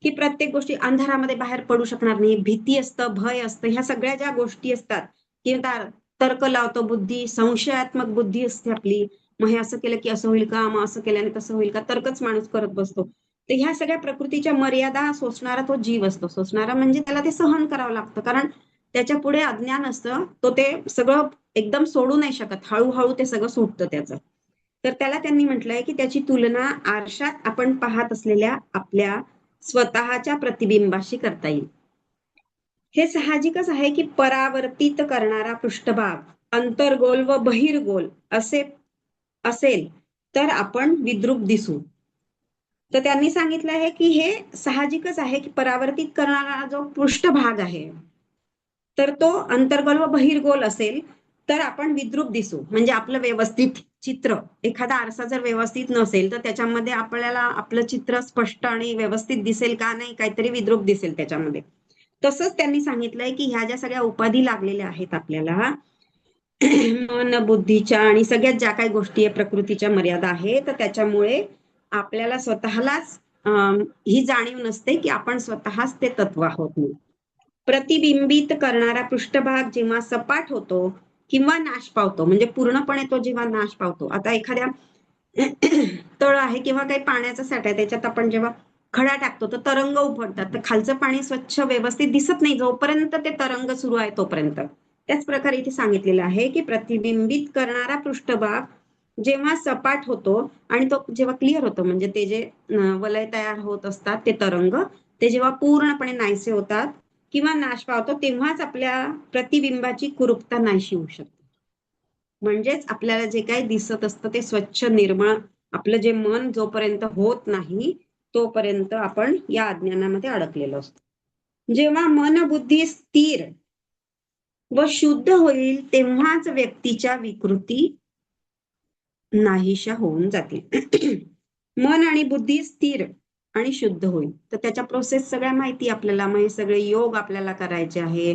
की प्रत्येक गोष्टी अंधारामध्ये बाहेर पडू शकणार नाही, भीती असतं, भय असतं, ह्या सगळ्या ज्या गोष्टी असतात किंवा तर्क लावतो बुद्धी, संशयात्मक बुद्धी असते आपली. मग हे असं केलं की असं होईल का, मग असं केल्याने तसं होईल का, तर्कच माणूस करत बसतो. तर ह्या सगळ्या प्रकृतीच्या मर्यादा सोसणारा तो जीव असतो. सोसणारा म्हणजे त्याला ते सहन करावं लागतं, कारण त्याच्या पुढे अज्ञान असतं. तो ते सगळं एकदम सोडू नाही शकत, हळूहळू ते सगळं सुटतं त्याचं. तर त्याला त्यांनी म्हटलंय की त्याची तुलना आरशात आपण पाहत असलेल्या आपल्या स्वतःच्या प्रतिबिंबाशी करता येईल. हे साहजिकच आहे की परावर्तित करणारा पृष्ठभाग अंतर्गोल व बहिर्गोल असेल तर आपण विद्रूप दिसू. तर त्यांनी सांगितलं आहे की हे साहजिकच आहे की परावर्तित करणारा जो पृष्ठभाग आहे तर तो अंतर्गोल व बहिर्गोल असेल तर आपण विद्रूप दिसू. म्हणजे आपलं व्यवस्थित चित्र, एखादा आरसा जर व्यवस्थित नसेल तर त्याच्यामध्ये आपल्याला आपलं चित्र स्पष्ट आणि व्यवस्थित दिसेल का, नाही, काहीतरी विद्रूप दिसेल त्याच्यामध्ये. तसंच त्यांनी सांगितलंय की ह्या ज्या सगळ्या उपाधी लागलेल्या आहेत आपल्याला मन बुद्धीच्या आणि सगळ्यात ज्या काही गोष्टी आहे प्रकृतीच्या मर्यादा आहे, तर त्याच्यामुळे आपल्याला स्वतःलाच ही जाणीव नसते की आपण स्वतःच ते तत्व आहोत म्हणून. प्रतिबिंबित करणारा पृष्ठभाग जेव्हा सपाट होतो किंवा नाश पावतो, म्हणजे पूर्णपणे तो जेव्हा नाश पावतो. आता एखाद्या तळ आहे किंवा काही पाण्याचा साठा आहे, त्याच्यात आपण जेव्हा खडा टाकतो तर तरंग उफडतात, तर खालचं पाणी स्वच्छ व्यवस्थित दिसत नाही जोपर्यंत ते तरंग सुरू आहे तोपर्यंत. त्याच प्रकारे इथे सांगितलेलं आहे की प्रतिबिंबित करणारा पृष्ठभाग जेव्हा सपाट होतो आणि तो जेव्हा क्लिअर होतो, म्हणजे ते जे वलय तयार होत असतात ते तरंग, ते जेव्हा पूर्णपणे नाहीसे होतात किंवा नाश पावतो तेव्हाच आपल्या प्रतिबिंबाची कुरूपता नाहीशी होऊ शकते. म्हणजेच आपल्याला जे काही दिसत असतं ते स्वच्छ निर्मळ आपलं जे मन जोपर्यंत होत नाही तोपर्यंत आपण या अज्ञानामध्ये अडकलेलो असतो. जेव्हा मन बुद्धी स्थिर व शुद्ध होईल तेव्हाच व्यक्तीच्या विकृती नाहीशा होऊन जातील. मन आणि बुद्धी स्थिर आणि शुद्ध होईल तर त्याच्या प्रोसेस सगळ्या माहिती आपल्याला, मग हे सगळे योग आपल्याला करायचे आहे.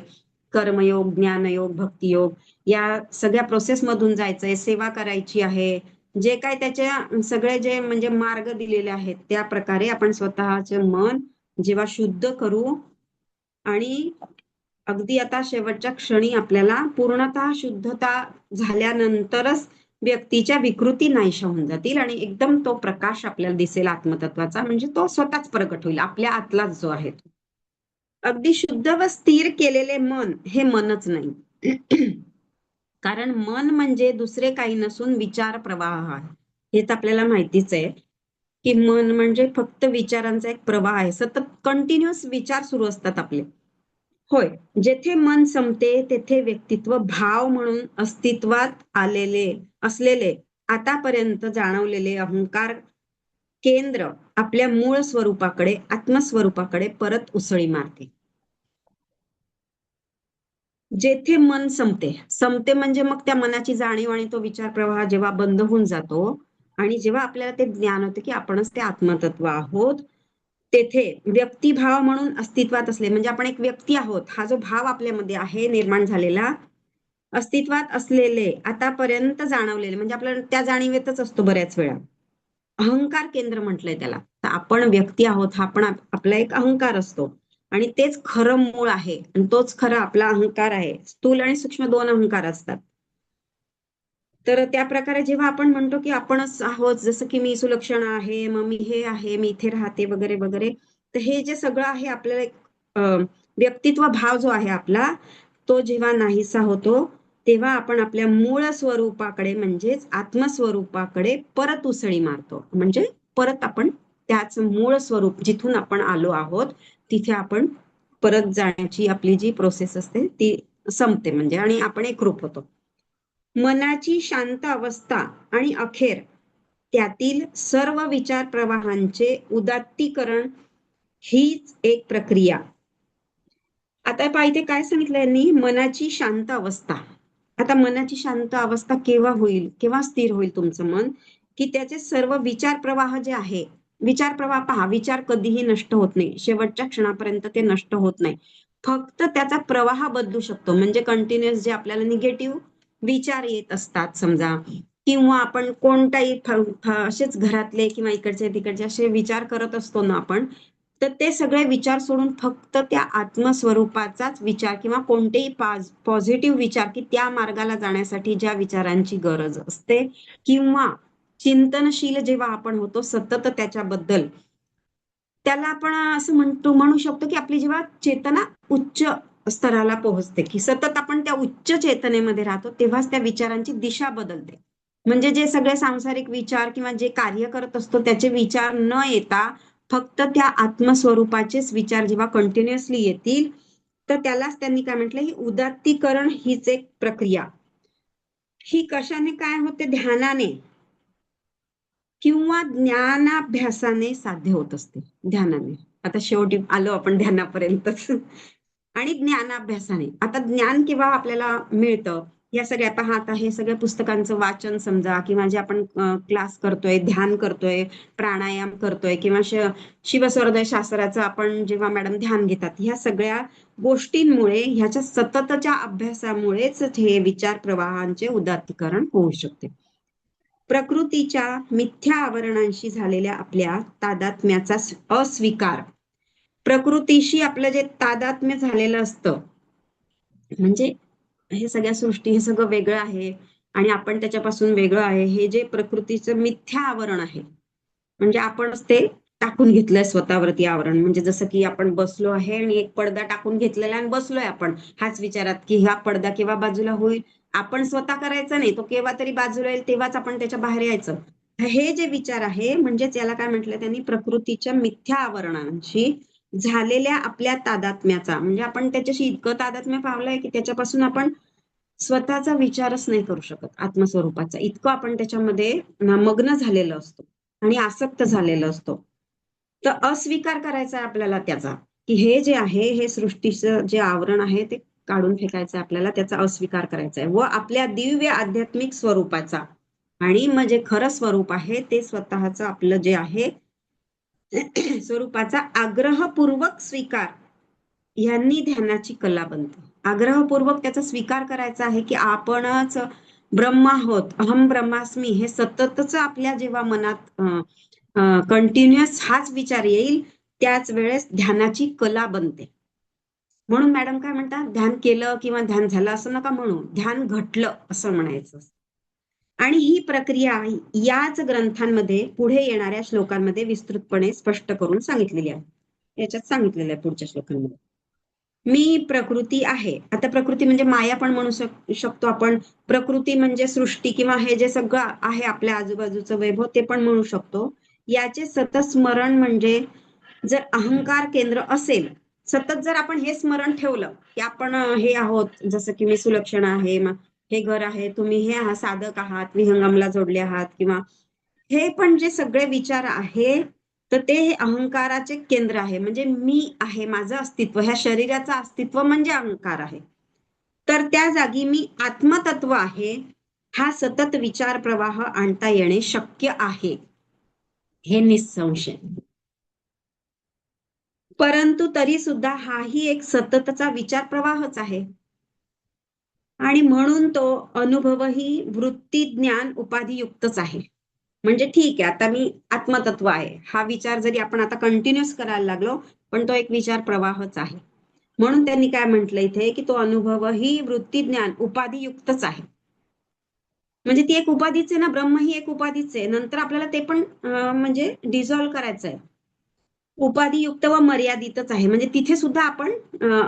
कर्मयोग, ज्ञानयोग, भक्तियोग या सगळ्या प्रोसेस मधून जायचंय, सेवा करायची आहे. जे काय त्याच्या सगळे जे म्हणजे मार्ग दिलेले आहेत त्या प्रकारे आपण स्वतःचे मन जेव्हा शुद्ध करू आणि अगदी आता शेवटच्या क्षणी आपल्याला पूर्णतः शुद्धता झाल्यानंतरच व्यक्तीच्या विकृती नाहीशा होऊन जातील आणि एकदम तो प्रकाश आपल्याला दिसेल आत्मतत्वाचा, म्हणजे तो स्वतःच प्रकट होईल आपल्या आतलाच जो आहे तो. अगदी शुद्ध व स्थिर केलेले मन हे मनच नाही. कारण मन म्हणजे दुसरे काही नसून विचार प्रवाह आहे. हे तर आपल्याला माहितीच आहे की मन म्हणजे फक्त विचारांचा एक प्रवाह आहे. सतत कंटिन्युअस विचार सुरू असतात आपले. होय, जेथे मन संपते तेथे व्यक्तित्व भाव म्हणून अस्तित्वात असलेले आतापर्यंत जाणवलेले अहंकार केंद्र आपल्या मूळ स्वरूपाकडे, आत्मस्वरूपाकडे परत उसळी मारते. जेथे मन संपते म्हणजे मग त्या मनाची जाणीव आणि तो विचार प्रवाह जेव्हा बंद होऊन जातो आणि जेव्हा आपल्याला ते ज्ञान होते की आपणच ते आत्मतत्व आहोत, तेथे व्यक्तिभाव म्हणून अस्तित्वात असले म्हणजे आपण एक व्यक्ती आहोत हा जो भाव आपल्यामध्ये आहे निर्माण झालेला, अस्तित्वात असलेले आतापर्यंत जाणवलेले म्हणजे आपल्याला त्या जाणीवेतच असतो बऱ्याच वेळा. अहंकार केंद्र म्हटलंय त्याला. तर आपण व्यक्ती आहोत हा पण आपला एक अहंकार असतो आणि तेच खरं मूळ आहे आणि तोच खरा आपला अहंकार आहे. स्थूल आणि सूक्ष्म दोन अहंकार असतात. तर त्या प्रकारे जेव्हा आपण म्हणतो की आपणच आहोत, जसं की मी सुलक्षणा आहे, मग मी हे आहे, मी इथे राहते वगैरे वगैरे, तर हे जे सगळं आहे आपल्याला एक व्यक्तित्व भाव जो आहे आपला तो जेव्हा नाहीसा होतो तेव्हा आपण आपल्या मूळ स्वरूपाकडे म्हणजेच आत्मस्वरूपाकडे परत उसळी मारतो. म्हणजे परत आपण त्याच मूळ स्वरूप जिथून आपण आलो आहोत तिथे आपण परत जाण्याची आपली जी प्रोसेस असते ती संपते म्हणजे आणि आपण एकरूप होतो. मनाची शांत अवस्था आणि अखेर त्यातील सर्व विचार प्रवाहांचे उदात्तीकरण हीच एक प्रक्रिया. आता पहा इथे काय सांगितलं यांनी, मनाची शांत अवस्था. आता मनाची शांत अवस्था केव्हा होईल, केव्हा स्थिर होईल तुमचं मन, की त्याचे सर्व विचार प्रवाह जे आहे, विचार प्रवाह पहा, विचार कधीही नष्ट होत नाही, शेवटच्या क्षणापर्यंत ते नष्ट होत नाही. फक्त त्याचा प्रवाह बदलू शकतो. म्हणजे कंटिन्युअस जे आपल्याला निगेटिव्ह विचार येत असतात समजा, किंवा आपण कोणताही असेच घरातले किंवा इकडचे तिकडचे असे विचार करत असतो ना आपण, तर ते सगळे विचार सोडून फक्त त्या आत्मस्वरूपाचाच विचार किंवा कोणतेही पॉझिटिव्ह विचार की त्या मार्गाला जाण्यासाठी ज्या विचारांची गरज असते किंवा चिंतनशील जेव्हा आपण होतो सतत त्याच्याबद्दल, त्याला आपण असं म्हणू शकतो की आपली जेव्हा चेतना उच्च स्तराला पोहोचते की सतत आपण त्या उच्च चेतनेमध्ये राहतो तेव्हाच त्या विचारांची दिशा बदलते. म्हणजे जे सगळे सांसारिक विचार किंवा जे कार्य करत असतो त्याचे विचार न येता फक्त त्या आत्मस्वरूपाचेच विचार जेव्हा कंटिन्युअसली येतील तर त्यालाच त्यांनी काय म्हटलं, ही उदात्तीकरण हीच एक प्रक्रिया. ही कशाने काय होते, ध्यानाने किंवा ज्ञानाभ्यासाने साध्य होत असते. ध्यानाने, आता शेवटी आलो आपण ध्यानापर्यंतच. आणि ज्ञानाभ्यासाने, आता ज्ञान केव्हा आपल्याला मिळतं, या सगळ्या पहा आता हे सगळ्या पुस्तकांचं वाचन समजा किंवा जे आपण क्लास करतोय, ध्यान करतोय, प्राणायाम करतोय किंवा शिवस्वरदय शास्त्राचं आपण जेव्हा मॅडम ध्यान घेतात, ह्या सगळ्या गोष्टींमुळे ह्याच्या सततच्या अभ्यासामुळेच हे विचार प्रवाहांचे उदात्तीकरण होऊ शकते. प्रकृतीच्या मिथ्या आवरणांशी झालेल्या आपल्या तादात्म्याचा अस्वीकार, प्रकृतीशी आपलं जे तादात्म्य झालेलं असतं म्हणजे हे सगळ्या सृष्टी हे सगळं वेगळं आहे आणि आपण त्याच्यापासून वेगळं आहे, हे जे प्रकृतीचं मिथ्या आवरण आहे म्हणजे आपणच ते टाकून घेतलंय स्वतःवरती आवरण. म्हणजे जसं की आपण बसलो आहे आणि एक पडदा टाकून घेतलेला आणि बसलोय आपण हाच विचारात की हा पडदा केव्हा बाजूला होईल, आपण स्वतः करायचं नाही, तो केव्हा तरी बाजूला येईल तेव्हाच आपण त्याच्या बाहेर यायचं. हे जे विचार आहे म्हणजे याला काय म्हटलं त्यांनी, प्रकृतीच्या मिथ्या आवरणांशी झालेल्या आपल्या तादात्म्याचा, म्हणजे आपण त्याच्याशी इतकं तादात्म्य पावलंय की त्याच्यापासून आपण स्वतःचा विचारच नाही करू शकत. आत्मस्वरूपाचा इतकं आपण त्याच्यामध्ये मग्न झालेलो असतो आणि आसक्त झालेलो असतो. तर अस्वीकार करायचा आहे आपल्याला त्याचा, की हे जे आहे, हे सृष्टीचं जे आवरण आहे ते काढून फेकायचं आहे आपल्याला, त्याचा अस्वीकार करायचा आहे व आपल्या दिव्य आध्यात्मिक स्वरूपाचा, आणि मग जे खरं स्वरूप आहे ते स्वतःचं आपलं जे आहे स्वरूपाचा आग्रहपूर्वक स्वीकार, यांनी ध्यानाची कला बनते. आग्रहपूर्वक त्याचा स्वीकार करायचा आहे की आपणच ब्रह्म आहोत, अहम ब्रह्मास्मी, हे सततच आपल्या जेव्हा मनात कंटिन्युअस हाच विचार येईल, त्याच वेळेस ध्यानाची कला बनते. म्हणून मॅडम काय म्हणतात, ध्यान केलं किंवा ध्यान झालं असं नका म्हणू, ध्यान घटलं असं म्हणायचं. आणि ही प्रक्रिया याच ग्रंथांमध्ये पुढे येणाऱ्या श्लोकांमध्ये विस्तृतपणे स्पष्ट करून सांगितलेली आहे. याच्यात सांगितलेलं आहे पुढच्या श्लोकांमध्ये. मी प्रकृती आहे. आता प्रकृती म्हणजे माया पण म्हणू शकतो आपण. प्रकृती म्हणजे सृष्टी किंवा हे जे सगळं आहे आपल्या आजूबाजूचं वैभव ते पण म्हणू शकतो. याचे सतत स्मरण म्हणजे जर अहंकार केंद्र असेल, सतत जर आपण हे स्मरण ठेवलं की आपण हे आहोत, जसं की मी सुलक्षणा आहे, हे घर आहे, तुम्ही हे साधक आहात, विहंगमला जोडले आहात, किंवा हे पण जे सगळे विचार आहे, तर ते अहंकाराचे केंद्र आहे. म्हणजे मी आहे, माझं अस्तित्व, ह्या शरीराचं अस्तित्व म्हणजे अहंकार आहे. तर त्या जागी मी आत्मतत्व आहे, हा सतत विचार प्रवाह आणता येणे शक्य आहे, हे निसंशय. परंतु तरी सुद्धा हाही एक सततचा विचार प्रवाहच आहे, आणि म्हणून तो अनुभवही वृत्ती ज्ञान उपाधियुक्तच आहे. म्हणजे ठीक आहे, आता मी आत्मतत्व आहे हा विचार जरी आपण आता कंटिन्युअस करायला लागलो, पण तो एक विचार प्रवाहच आहे. म्हणून त्यांनी काय म्हटलं इथे, की तो अनुभवही वृत्ती ज्ञान उपाधियुक्तच आहे. म्हणजे ती एक उपाधीच आहे ना, ब्रह्म ही एक उपाधीच आहे. नंतर आपल्याला ते पण म्हणजे डिझॉल्व्ह करायचं आहे. उपाधियुक्त व मर्यादितच आहे, म्हणजे तिथे सुद्धा आपण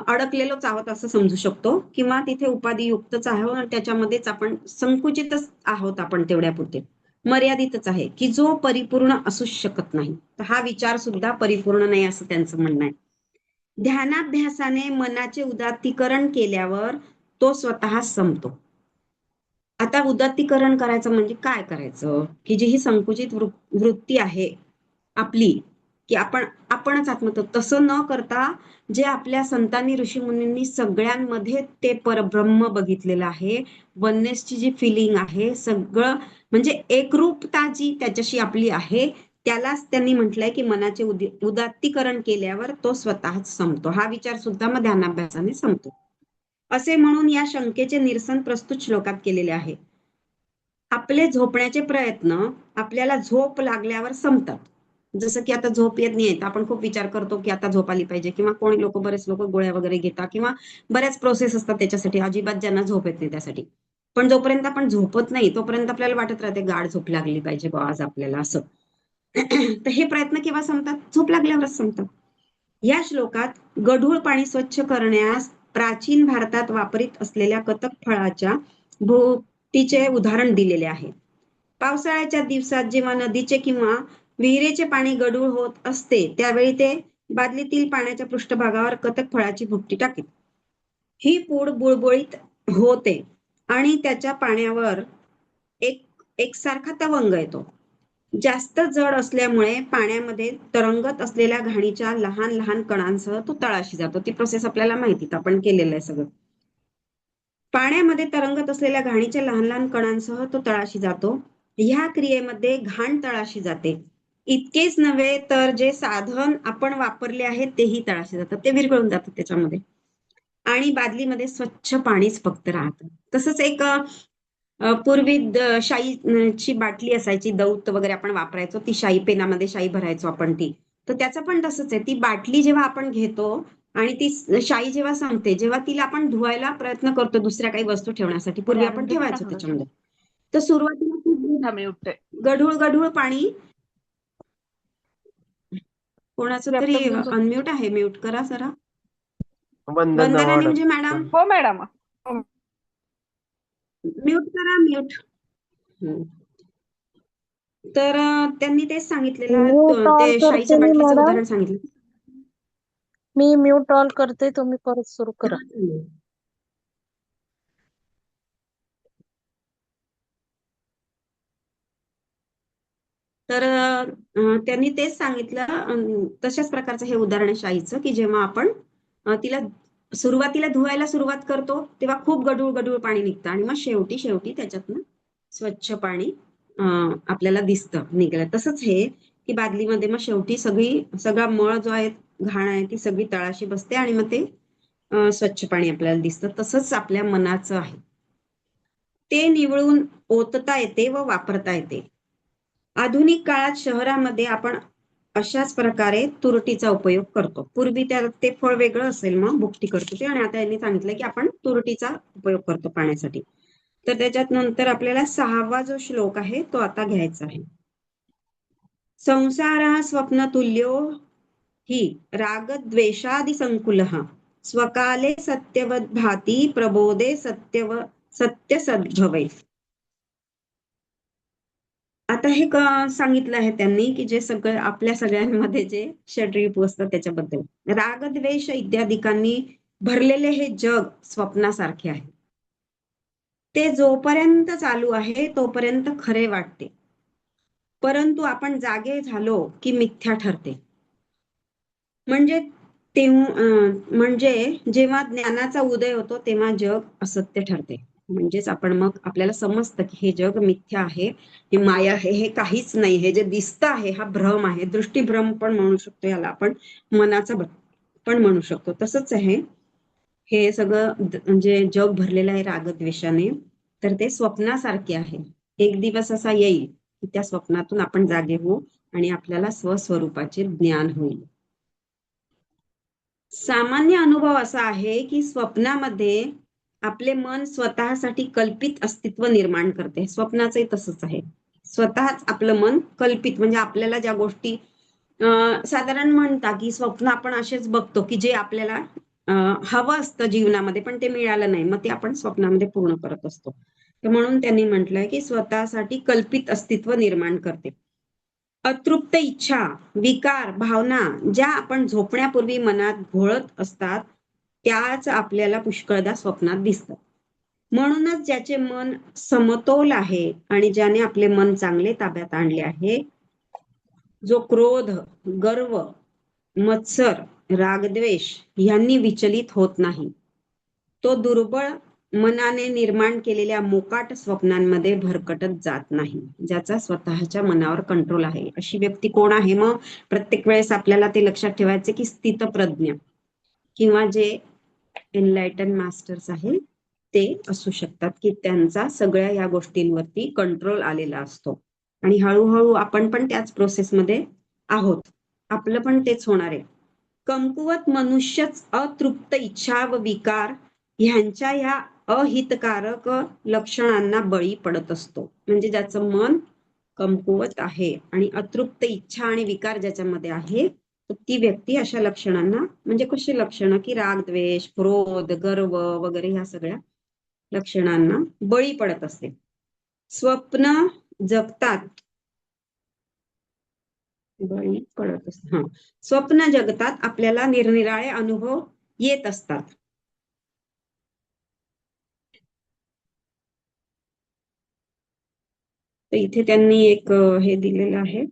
अडकलेलोच आहोत असं समजू शकतो, किंवा तिथे उपाधियुक्तच आहोत आणि त्याच्यामध्येच आपण संकुचितच आहोत, आपण तेवढ्यापुरते मर्यादितच आहे, की जो परिपूर्ण असूच शकत नाही. तर हा विचार सुद्धा परिपूर्ण नाही असं त्यांचं म्हणणं आहे. ध्यानाभ्यासाने मनाचे उदात्तीकरण केल्यावर तो स्वतः संपतो. आता उदात्तीकरण करायचं म्हणजे काय करायचं, की जी ही संकुचित वृत्ती आहे आपली, की आपणच आत्मतत्व, तसं न करता जे आपल्या संतांनी ऋषीमुनींनी सगळ्यांमध्ये ते परब्रह्म बघितलेलं आहे, वननेसची जी फिलिंग आहे, सगळं म्हणजे एकरूपता जी त्याच्याशी आपली आहे, त्यालाच त्यांनी म्हटलंय की मनाचे उदात्तीकरण केल्यावर तो स्वतःच संपतो. हा विचार सुद्धा मग ध्यानाभ्यासाने संपतो. असे म्हणून या शंकेचे निरसन प्रस्तुत श्लोकात केलेले आहे. आपले झोपण्याचे प्रयत्न आपल्याला झोप लागल्यावर संपतात. जसं की आता झोप येत नाही, आपण खूप विचार करतो की आता झोप आली पाहिजे, किंवा कोणी लोक, बरेच लोक गोळ्या वगैरे घेतात, किंवा बऱ्याच प्रोसेस असतात त्याच्यासाठी, अजिबात ज्यांना झोप येत नाही त्यासाठी. पण जोपर्यंत आपण झोपत नाही तोपर्यंत आपल्याला वाटत राहते गाढ झोप लागली पाहिजे बा आज आपल्याला, असं. तर हे प्रयत्न केव्हा संपतात? झोप लागल्यावरच संपतात. या श्लोकात गढूळ पाणी स्वच्छ करण्यास प्राचीन भारतात वापरीत असलेल्या कतक फळाच्या भोवतीचे उदाहरण दिलेले आहे. पावसाळ्याच्या दिवसात जेव्हा नदीचे किंवा विहिरीचे पाणी गढूळ होत असते, त्यावेळी ते बादलीतील पाण्याच्या पृष्ठभागावर कतक फळाची भुकटी टाकीत. ही पूड बुळबुळीत होते आणि त्याच्या पाण्यावर एक एकसारखा तवंग येतो. जास्त जड असल्यामुळे पाण्यामध्ये तरंगत असलेल्या घाणीच्या लहान लहान कणांसह तो तळाशी जातो. ती प्रोसेस आपल्याला माहिती, आपण केलेलं आहे सगळं. पाण्यामध्ये तरंगत असलेल्या घाणीच्या लहान लहान कणांसह तो तळाशी जातो. ह्या क्रियेमध्ये घाण तळाशी जाते. इतकेच नव्हे तर जे साधन आपण वापरले आहे तेही तळाशी जातात, ते विरघळून जातात त्याच्यामध्ये, आणि बादलीमध्ये स्वच्छ पाणीच फक्त राहतं. तसंच एक पूर्वी शाईची बाटली असायची, दौत वगैरे आपण वापरायचो, ती शाई पेनामध्ये शाई भरायचो आपण ती. तर त्याचं पण तसंच आहे, ती बाटली जेव्हा आपण घेतो आणि ती शाई जेव्हा संपते, जेव्हा तिला आपण धुवायला प्रयत्न करतो दुसऱ्या काही वस्तू ठेवण्यासाठी, पूर्वी आपण ठेवायचो त्याच्यामध्ये, तर सुरुवातीला खूप गढूळ गढूळ पाणी. कोणाचं तरी अनम्यूट आहे, म्यूट करा जरा. वंदनाने म्हणजे मॅडम हो मॅडम. म्यूट करा, म्यूट. तर त्यांनी तेच सांगितलेलं, Mute all ते शाईच्या करते मी बाटलीचं मॅडम. उदाहरण सांगितलं. मी म्यूट ऑल करते, तुम्ही परत सुरू करा. तर त्यांनी तेच सांगितलं, तशाच प्रकारचं हे उदाहरण आहे शाईचं, की जेव्हा आपण तिला सुरुवातीला धुवायला सुरुवात करतो तेव्हा खूप गढूळ गढूळ पाणी निघतं आणि मग शेवटी शेवटी त्याच्यातनं स्वच्छ पाणी आपल्याला दिसतं निघालं. तसंच हे की बादलीमध्ये मग शेवटी सगळा मळ जो आहे, घाण आहे, ती सगळी तळाशी बसते आणि मग ते स्वच्छ पाणी आपल्याला दिसतं. तसंच आपल्या मनाचं आहे, ते निवळून ओतता येते व वापरता येते. आधुनिक काळात शहरामध्ये आपण अशाच प्रकारे तुरटीचा उपयोग करतो. पूर्वी ते फळ वेगळं असेल, मग भुकटी करतो ते, आणि आता यांनी सांगितलं की आपण तुरटीचा उपयोग करतो पाण्यासाठी. तर त्याच्यात नंतर आपल्याला 6वा जो श्लोक आहे तो आता घ्यायचा आहे. संसारः स्वप्नतुल्यो हि रागद्वेषादिसंकुलः स्वकाले सत्यवद्भाती प्रबोधे सत्यसद्भवे. आता हे सांगितलं आहे त्यांनी की जे सगळं आपल्या सगळ्यांमध्ये जे षड्रिपू असतात त्याच्याबद्दल. रागद्वेष इत्यादिकांनी भरलेले हे जग स्वप्नासारखे आहे. ते जोपर्यंत चालू आहे तोपर्यंत खरे वाटते, परंतु आपण जागे झालो की मिथ्या ठरते. म्हणजे म्हणजे जेव्हा ज्ञानाचा उदय होतो तेव्हा जग असत्य ठरते. म्हणजेच आपण मग आपल्याला समजतं की हे जग मिथ्या आहे, हे माया आहे, हे काहीच नाही. हे जे दिसतं आहे हा भ्रम आहे. दृष्टीभ्रम पण म्हणू शकतो याला आपण, मनाचा पण म्हणू शकतो. तसंच आहे हे सगळं, म्हणजे जग भरलेलं आहे रागद्वेषाने. तर ते स्वप्नासारखे आहे. एक दिवस असा येईल की त्या स्वप्नातून आपण जागे होऊ आणि आपल्याला स्वस्वरूपाचे ज्ञान होईल. सामान्य अनुभव असा आहे की स्वप्नामध्ये आपले मन स्वतःसाठी कल्पित अस्तित्व निर्माण करते. स्वप्नाचंही तसंच आहे. स्वतःच आपलं मन कल्पित, म्हणजे आपल्याला ज्या गोष्टी साधारण म्हणता की स्वप्न आपण असेच बघतो की जे आपल्याला हवं असतं जीवनामध्ये पण ते मिळालं नाही, मग ते आपण स्वप्नामध्ये पूर्ण करत असतो. तर म्हणून त्यांनी म्हटलंय की स्वतःसाठी कल्पित अस्तित्व निर्माण करते. अतृप्त इच्छा, विकार, भावना ज्या आपण झोपण्यापूर्वी मनात घोळत असतात त्याच आपल्याला पुष्कळदा स्वप्नात दिसतात. म्हणूनच ज्याचे मन समतोल आहे आणि ज्याने आपले मन चांगले ताब्यात आणले आहे, जो क्रोध, गर्व, मत्सर, रागद्वेष यांनी विचलित होत नाही, तो दुर्बळ मनाने निर्माण केलेल्या मोकाट स्वप्नांमध्ये भरकटत जात नाही. ज्याचा स्वतःच्या मनावर कंट्रोल आहे, अशी व्यक्ती कोण आहे? मग प्रत्येक वेळेस आपल्याला ते लक्षात ठेवायचे की स्थितप्रज्ञ किंवा जे एनलायटन मास्टर्स आहे ते असू शकतात, की त्यांचा सगळ्या या गोष्टींवरती कंट्रोल आलेला असतो. आणि हळूहळू आपण पण त्याच प्रोसेसमध्ये आहोत. आपलं पण तेच होणार आहे. कमकुवत मनुष्यच अतृप्त इच्छा व विकार ह्यांच्या या अहितकारक लक्षणांना बळी पडत असतो. म्हणजे ज्याचं मन कमकुवत आहे आणि अतृप्त इच्छा आणि विकार ज्याच्यामध्ये आहे, तर ती व्यक्ती अशा लक्षणांना, म्हणजे कशी लक्षणं की राग, द्वेष, क्रोध, गर्व वगैरे ह्या सगळ्या लक्षणांना बळी पडत असते. स्वप्न जगतात बळी पडत असते. स्वप्न जगतात आपल्याला निरनिराळे अनुभव येत असतात. तर इथे त्यांनी एक हे दिलेलं आहे,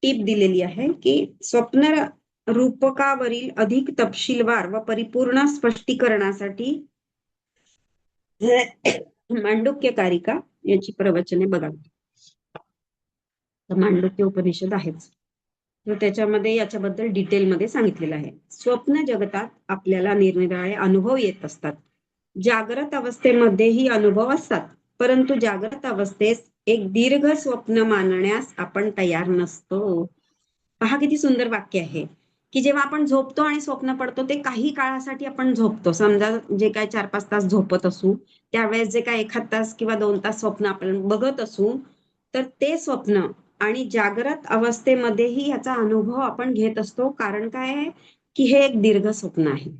टीप दिलेली आहे की स्वप्न रूपकावरील अधिक तपशीलवार व परिपूर्ण स्पष्टीकरणासाठी मांडुक्य कारिका याची प्रवचने बघा. मांडुक्य उपनिषद आहेच, तर त्याच्यामध्ये याच्याबद्दल डिटेलमध्ये सांगितलेलं आहे. स्वप्न जगतात आपल्याला निरनिराळे अनुभव येत असतात. जागृत अवस्थेमध्येही अनुभव असतात, परंतु जागृत अवस्थेस एक दीर्घ स्वप्न मानण्यास आपण तयार नसतो. पहा किती सुंदर वाक्य आहे की जेव्हा आपण झोपतो आणि स्वप्न पडतो ते काही काळासाठी आपण झोपतो. समजा जे काय 4-5 तास झोपत असू, त्यावेळेस जे काय 1 तास किंवा 2 तास स्वप्न आपण बघत असू, तर ते स्वप्न आणि जागृत अवस्थेमध्येही याचा अनुभव आपण घेत असतो. कारण काय आहे की हे एक दीर्घ स्वप्न आहे.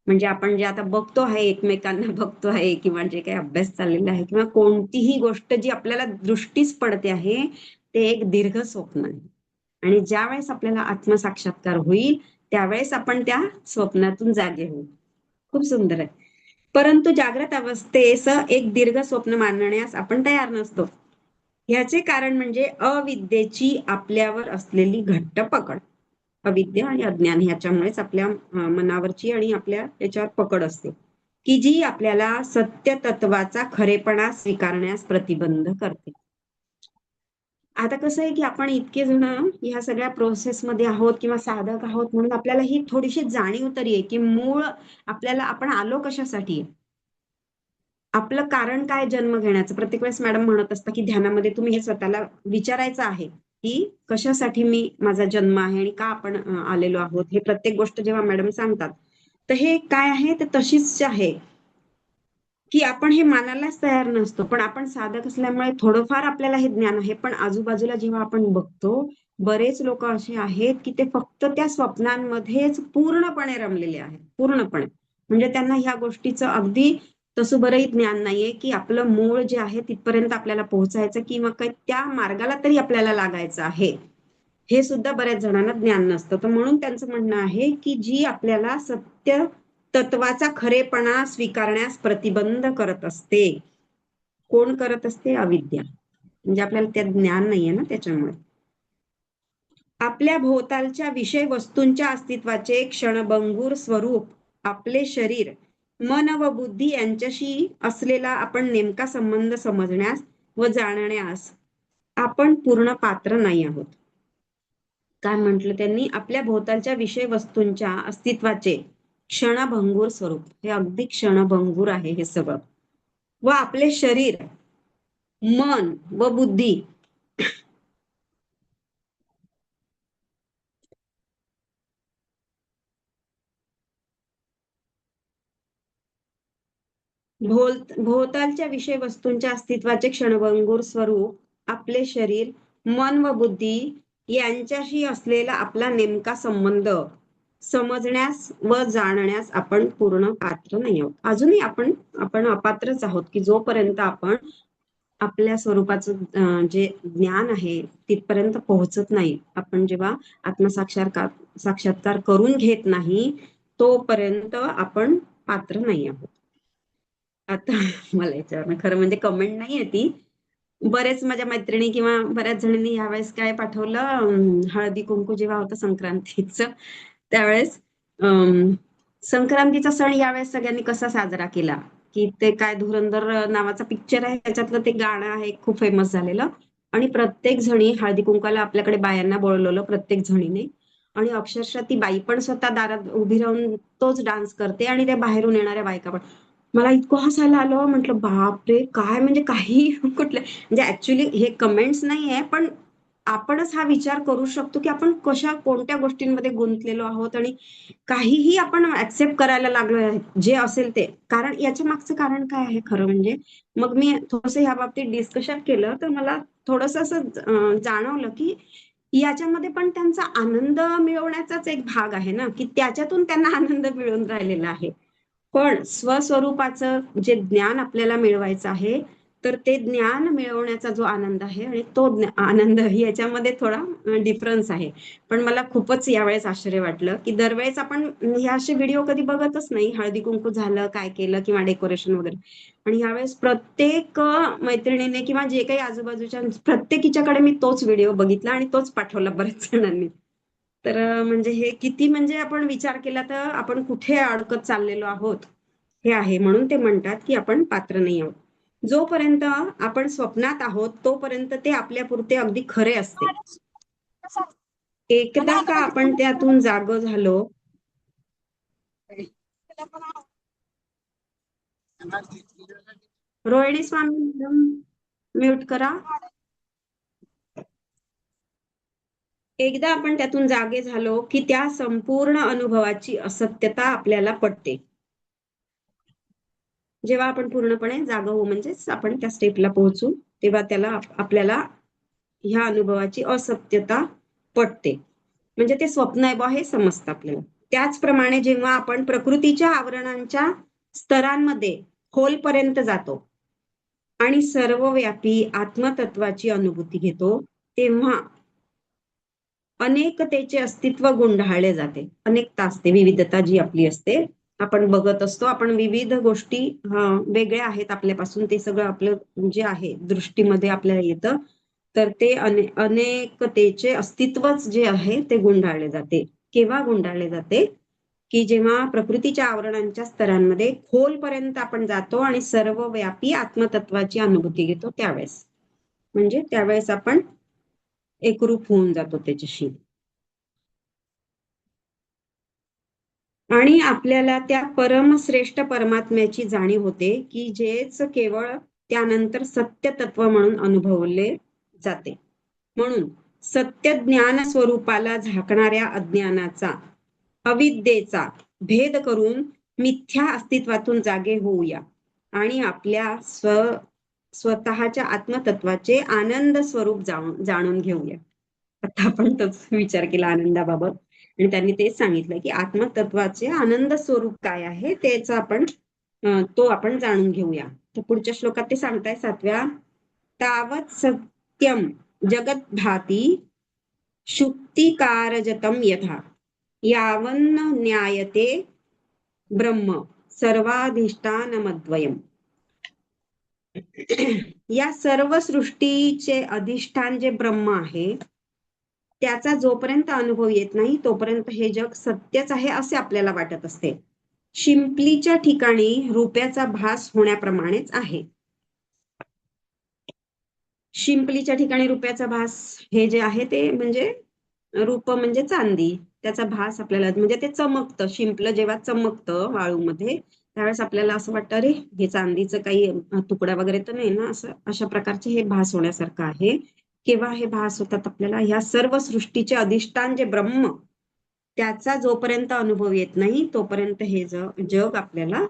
म्हणजे आपण जे आता बघतो आहे, एकमेकांना बघतो आहे, किंवा जे काही अभ्यास चाललेला आहे, किंवा कोणतीही गोष्ट जी आपल्याला दृष्टीस पडते आहे, ते एक दीर्घ स्वप्न आहे. आणि ज्या वेळेस आपल्याला आत्मसाक्षात्कार होईल त्यावेळेस आपण त्या स्वप्नातून जागे होऊ. खूप सुंदर आहे. परंतु जाग्रत अवस्थेस एक दीर्घ स्वप्न मानण्यास आपण तयार नसतो. ह्याचे कारण म्हणजे अविद्येची आपल्यावर असलेली घट्ट पकड. अविद्या आणि अज्ञान ह्याच्यामुळेच आपल्या मनावरची आणि आपल्या याच्यावर पकड असते, की जी आपल्याला सत्य तत्वाचा खरेपणा स्वीकारण्यास प्रतिबंध करते. आता कसं आहे की आपण इतके जण ह्या सगळ्या प्रोसेसमध्ये आहोत किंवा साधक आहोत म्हणून आपल्याला ही थोडीशी जाणीव तरी आहे की मूळ आपल्याला आपण आलो कशासाठी आहे. आपलं कारण काय जन्म घेण्याचं. प्रत्येक वेळेस मॅडम म्हणत असतात की ध्यानामध्ये तुम्ही हे स्वतःला विचारायचं आहे की कशासाठी मी माझा जन्म आहे आणि का आपण आलेलो आहोत. हे प्रत्येक गोष्ट जेव्हा मॅडम सांगतात तर हे काय आहे ते तशीच आहे की आपण हे मानायलाच तयार नसतो. पण आपण साधक असल्यामुळे थोडंफार आपल्याला हे ज्ञान आहे. पण आजूबाजूला जेव्हा आपण बघतो बरेच लोक असे आहेत की ते फक्त त्या स्वप्नांमध्येच पूर्णपणे रमलेले आहेत. पूर्णपणे म्हणजे त्यांना ह्या गोष्टीचं अगदी तसं बरंही ज्ञान नाहीये की आपलं मूळ जे आहे तिथपर्यंत आपल्याला पोहोचायचं किंवा काही त्या मार्गाला तरी आपल्याला लागायचं आहे. हे सुद्धा बऱ्याच जणांना ज्ञान नसतं. तर म्हणून त्यांचं म्हणणं आहे की जी आपल्याला सत्य तत्वाचा खरेपणा स्वीकारण्यास प्रतिबंध करत असते. कोण करत असते? अविद्या. म्हणजे आपल्याला त्यात ज्ञान नाहीये ना त्याच्यामुळे. आपल्या भोवतालच्या विषय वस्तूंच्या अस्तित्वाचे क्षणभंगूर स्वरूप आपले शरीर, मन व बुद्धी यांच्याशी असलेला आपण नेमका संबंध समजण्यास व जाणण्यास आपण पूर्ण पात्र नाही आहोत. काय म्हटलं त्यांनी? आपल्या भोवतालच्या विषय वस्तूंच्या अस्तित्वाचे क्षणभंगूर स्वरूप. हे अगदी क्षणभंगूर आहे हे सगळं. व आपले शरीर, मन व बुद्धी भोवतालच्या विषय वस्तूंच्या अस्तित्वाचे क्षणभंगूर स्वरूप आपले शरीर, मन व बुद्धी यांच्याशी असलेला आपला नेमका संबंध समजण्यास व जाणण्यास आपण पूर्ण पात्र नाही आहोत. अजूनही आपण अपात्रच आहोत की जोपर्यंत आपण आपल्या स्वरूपाचं जे ज्ञान आहे तिथपर्यंत पोहोचत नाही. आपण जेव्हा साक्षात्कार करून घेत नाही तोपर्यंत आपण पात्र नाही आहोत. आता मला याच्यावर खरं म्हणजे कमेंट नाहीये ती. बरेच माझ्या मैत्रिणी किंवा बऱ्याच जणींनी यावेळेस काय पाठवलं, हळदी कुंकू जेव्हा होतं संक्रांतीचं त्यावेळेस संक्रांतीचा सण यावेळेस सगळ्यांनी कसा साजरा केला, की ते काय धुरंधर नावाचा पिक्चर आहे त्याच्यातलं ते गाणं आहे खूप फेमस झालेलं आणि प्रत्येक जणी हळदी कुंकाला आपल्याकडे बायांना बोलवलं प्रत्येक जणीने आणि अक्षरशः ती बाई पण स्वतः दारात उभी राहून तोच डान्स करते आणि त्या बाहेरून येणाऱ्या बायका पण. मला इतकं हसायला आलं. म्हटलं बापरे काय म्हणजे काही कुठले म्हणजे ऍक्च्युली हे कमेंट्स नाहीये पण आपणच हा विचार करू शकतो की आपण कोणत्या गोष्टींमध्ये गुंतलेलो आहोत आणि काहीही आपण ऍक्सेप्ट करायला लागलो आहे जे असेल ते. कारण याच्या मागचं कारण काय आहे खरं म्हणजे. मग मी थोडंसं ह्या बाबतीत डिस्कशन केलं तर मला थोडस असं जाणवलं की याच्यामध्ये पण त्यांचा आनंद मिळवण्याचाच एक भाग आहे ना की त्याच्यातून त्यांना आनंद मिळून राहिलेला आहे. पण स्वस्वरूपाचं जे ज्ञान आपल्याला मिळवायचं आहे तर ते ज्ञान मिळवण्याचा जो आनंद आहे आणि तो आनंद याच्यामध्ये थोडा डिफरन्स आहे. पण मला खूपच यावेळेस आश्चर्य वाटलं की दरवेळेस आपण हे असे व्हिडिओ कधी बघतच नाही. हळदी कुंकू झालं काय केलं किंवा डेकोरेशन वगैरे आणि यावेळेस प्रत्येक मैत्रिणीने किंवा जे काही आजूबाजूच्या प्रत्येकीच्याकडे मी तोच व्हिडिओ बघितला आणि तोच पाठवला बऱ्याच जणांनी. तर म्हणजे हे किती म्हणजे आपण विचार केला तर आपण कुठे अडकत चाललेलो आहोत हे आहे. म्हणून ते म्हणतात की आपण पात्र नाही आहोत. जोपर्यंत आपण स्वप्नात आहोत तोपर्यंत ते आपल्यापुरते अगदी खरे असते. एकदा का आपण त्यातून जाग झालो रोहिणी स्वामी मॅडम म्यूट करा. एकदा आपण त्यातून जागे झालो की त्या संपूर्ण अनुभवाची असत्यता आपल्याला पटते. जेव्हा आपण पूर्णपणे जाग होऊ म्हणजेच आपण त्या स्टेपला पोहोचू तेव्हा आपल्याला ह्या अनुभवाची असत्यता पटते. म्हणजे ते स्वप्न आहे बा हे समजतं आपल्याला. त्याचप्रमाणे जेव्हा आपण प्रकृतीच्या आवरणांच्या स्तरांमध्ये खोलपर्यंत जातो आणि सर्वव्यापी आत्मतत्वाची अनुभूती घेतो तेव्हा अनेकतेचे अस्तित्व गुंडाळले जाते. अनेकता असते, विविधता जी आपली असते, आपण बघत असतो. आपण विविध गोष्टी वेगळ्या आहेत आपल्यापासून, ते सगळं आपलं जे आहे दृष्टीमध्ये आपल्याला येतं. तर ते अनेकतेचे अस्तित्वच जे आहे ते गुंडाळले जाते. केव्हा गुंडाळले जाते? की जेव्हा प्रकृतीच्या आवरणांच्या स्तरांमध्ये खोलपर्यंत आपण जातो आणि सर्वव्यापी आत्मतत्वाची अनुभूती घेतो त्यावेळेस. म्हणजे त्यावेळेस आपण एकरूप होऊन जातो त्याच्याशी. आणि आपल्याला त्या परमश्रेष्ठ परमात्म्याची जाणीव होते की जेच केवळ त्यानंतर सत्य तत्व म्हणून अनुभवले जाते. म्हणून सत्य ज्ञान स्वरूपाला झाकणाऱ्या अज्ञानाचा, अविद्येचा भेद करून मिथ्या अस्तित्वातून जागे होऊया आणि आपल्या स्वतःच्या आत्मतत्वाचे आनंद स्वरूप जाणून घेऊया. आता आपण तोच विचार केला आनंदाबाबत, आणि त्यांनी तेच सांगितलं की आत्मतत्वाचे आनंद स्वरूप काय आहे तेच आपण तो आपण जाणून घेऊया. तर पुढच्या श्लोकात ते सांगताय 7व्या, तावत सत्यम जगत भाती शुक्तिकारजतम यथा यावन्न न्यायते ब्रह्म सर्वाधिष्ठानमद्वयम्. या सर्व सृष्टीचे अधिष्ठान जे ब्रह्म आहे त्याचा जोपर्यंत अनुभव येत नाही तोपर्यंत हे जग सत्यच आहे असे आपल्याला वाटत असते. शिंपलीच्या ठिकाणी रुप्याचा भास होण्याप्रमाणेच आहे. शिंपलीच्या ठिकाणी रुप्याचा भास हे जे आहे ते म्हणजे रूप म्हणजे चांदी, त्याचा भास आपल्याला म्हणजे ते चमकतं. शिंपलं जेव्हा चमकतं वाळूमध्ये त्यावेळेस आपल्याला असं वाटतं अरे हे चांदीचं काही तुकडा वगैरे तर नाही ना, असं अशा प्रकारचे हे भास होण्यासारखं आहे. केव्हा हे भास होतात आपल्याला? ह्या सर्व सृष्टीचे अधिष्ठान जे ब्रह्म त्याचा जोपर्यंत अनुभव येत नाही तोपर्यंत हे जग आपल्याला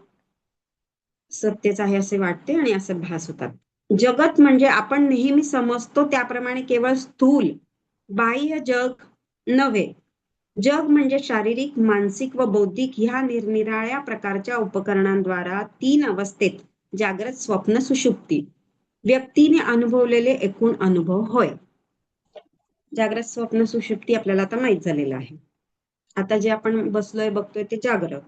सत्यच आहे असे वाटते आणि असं भास होतात. जगत म्हणजे आपण नेहमी समजतो त्याप्रमाणे केवळ स्थूल बाह्य जग नव्हे. जग म्हणजे शारीरिक, मानसिक व बौद्धिक ह्या निरनिराळ्या प्रकारच्या उपकरणांद्वारा 3 अवस्थेत जागृत, स्वप्न, सुषुप्ती व्यक्तीने अनुभवलेले एकूण अनुभव होय. जागृत, स्वप्न, सुषुप्ती आपल्याला आता माहित झालेलं आहे. आता जे आपण बसलोय बघतोय ते जागृत.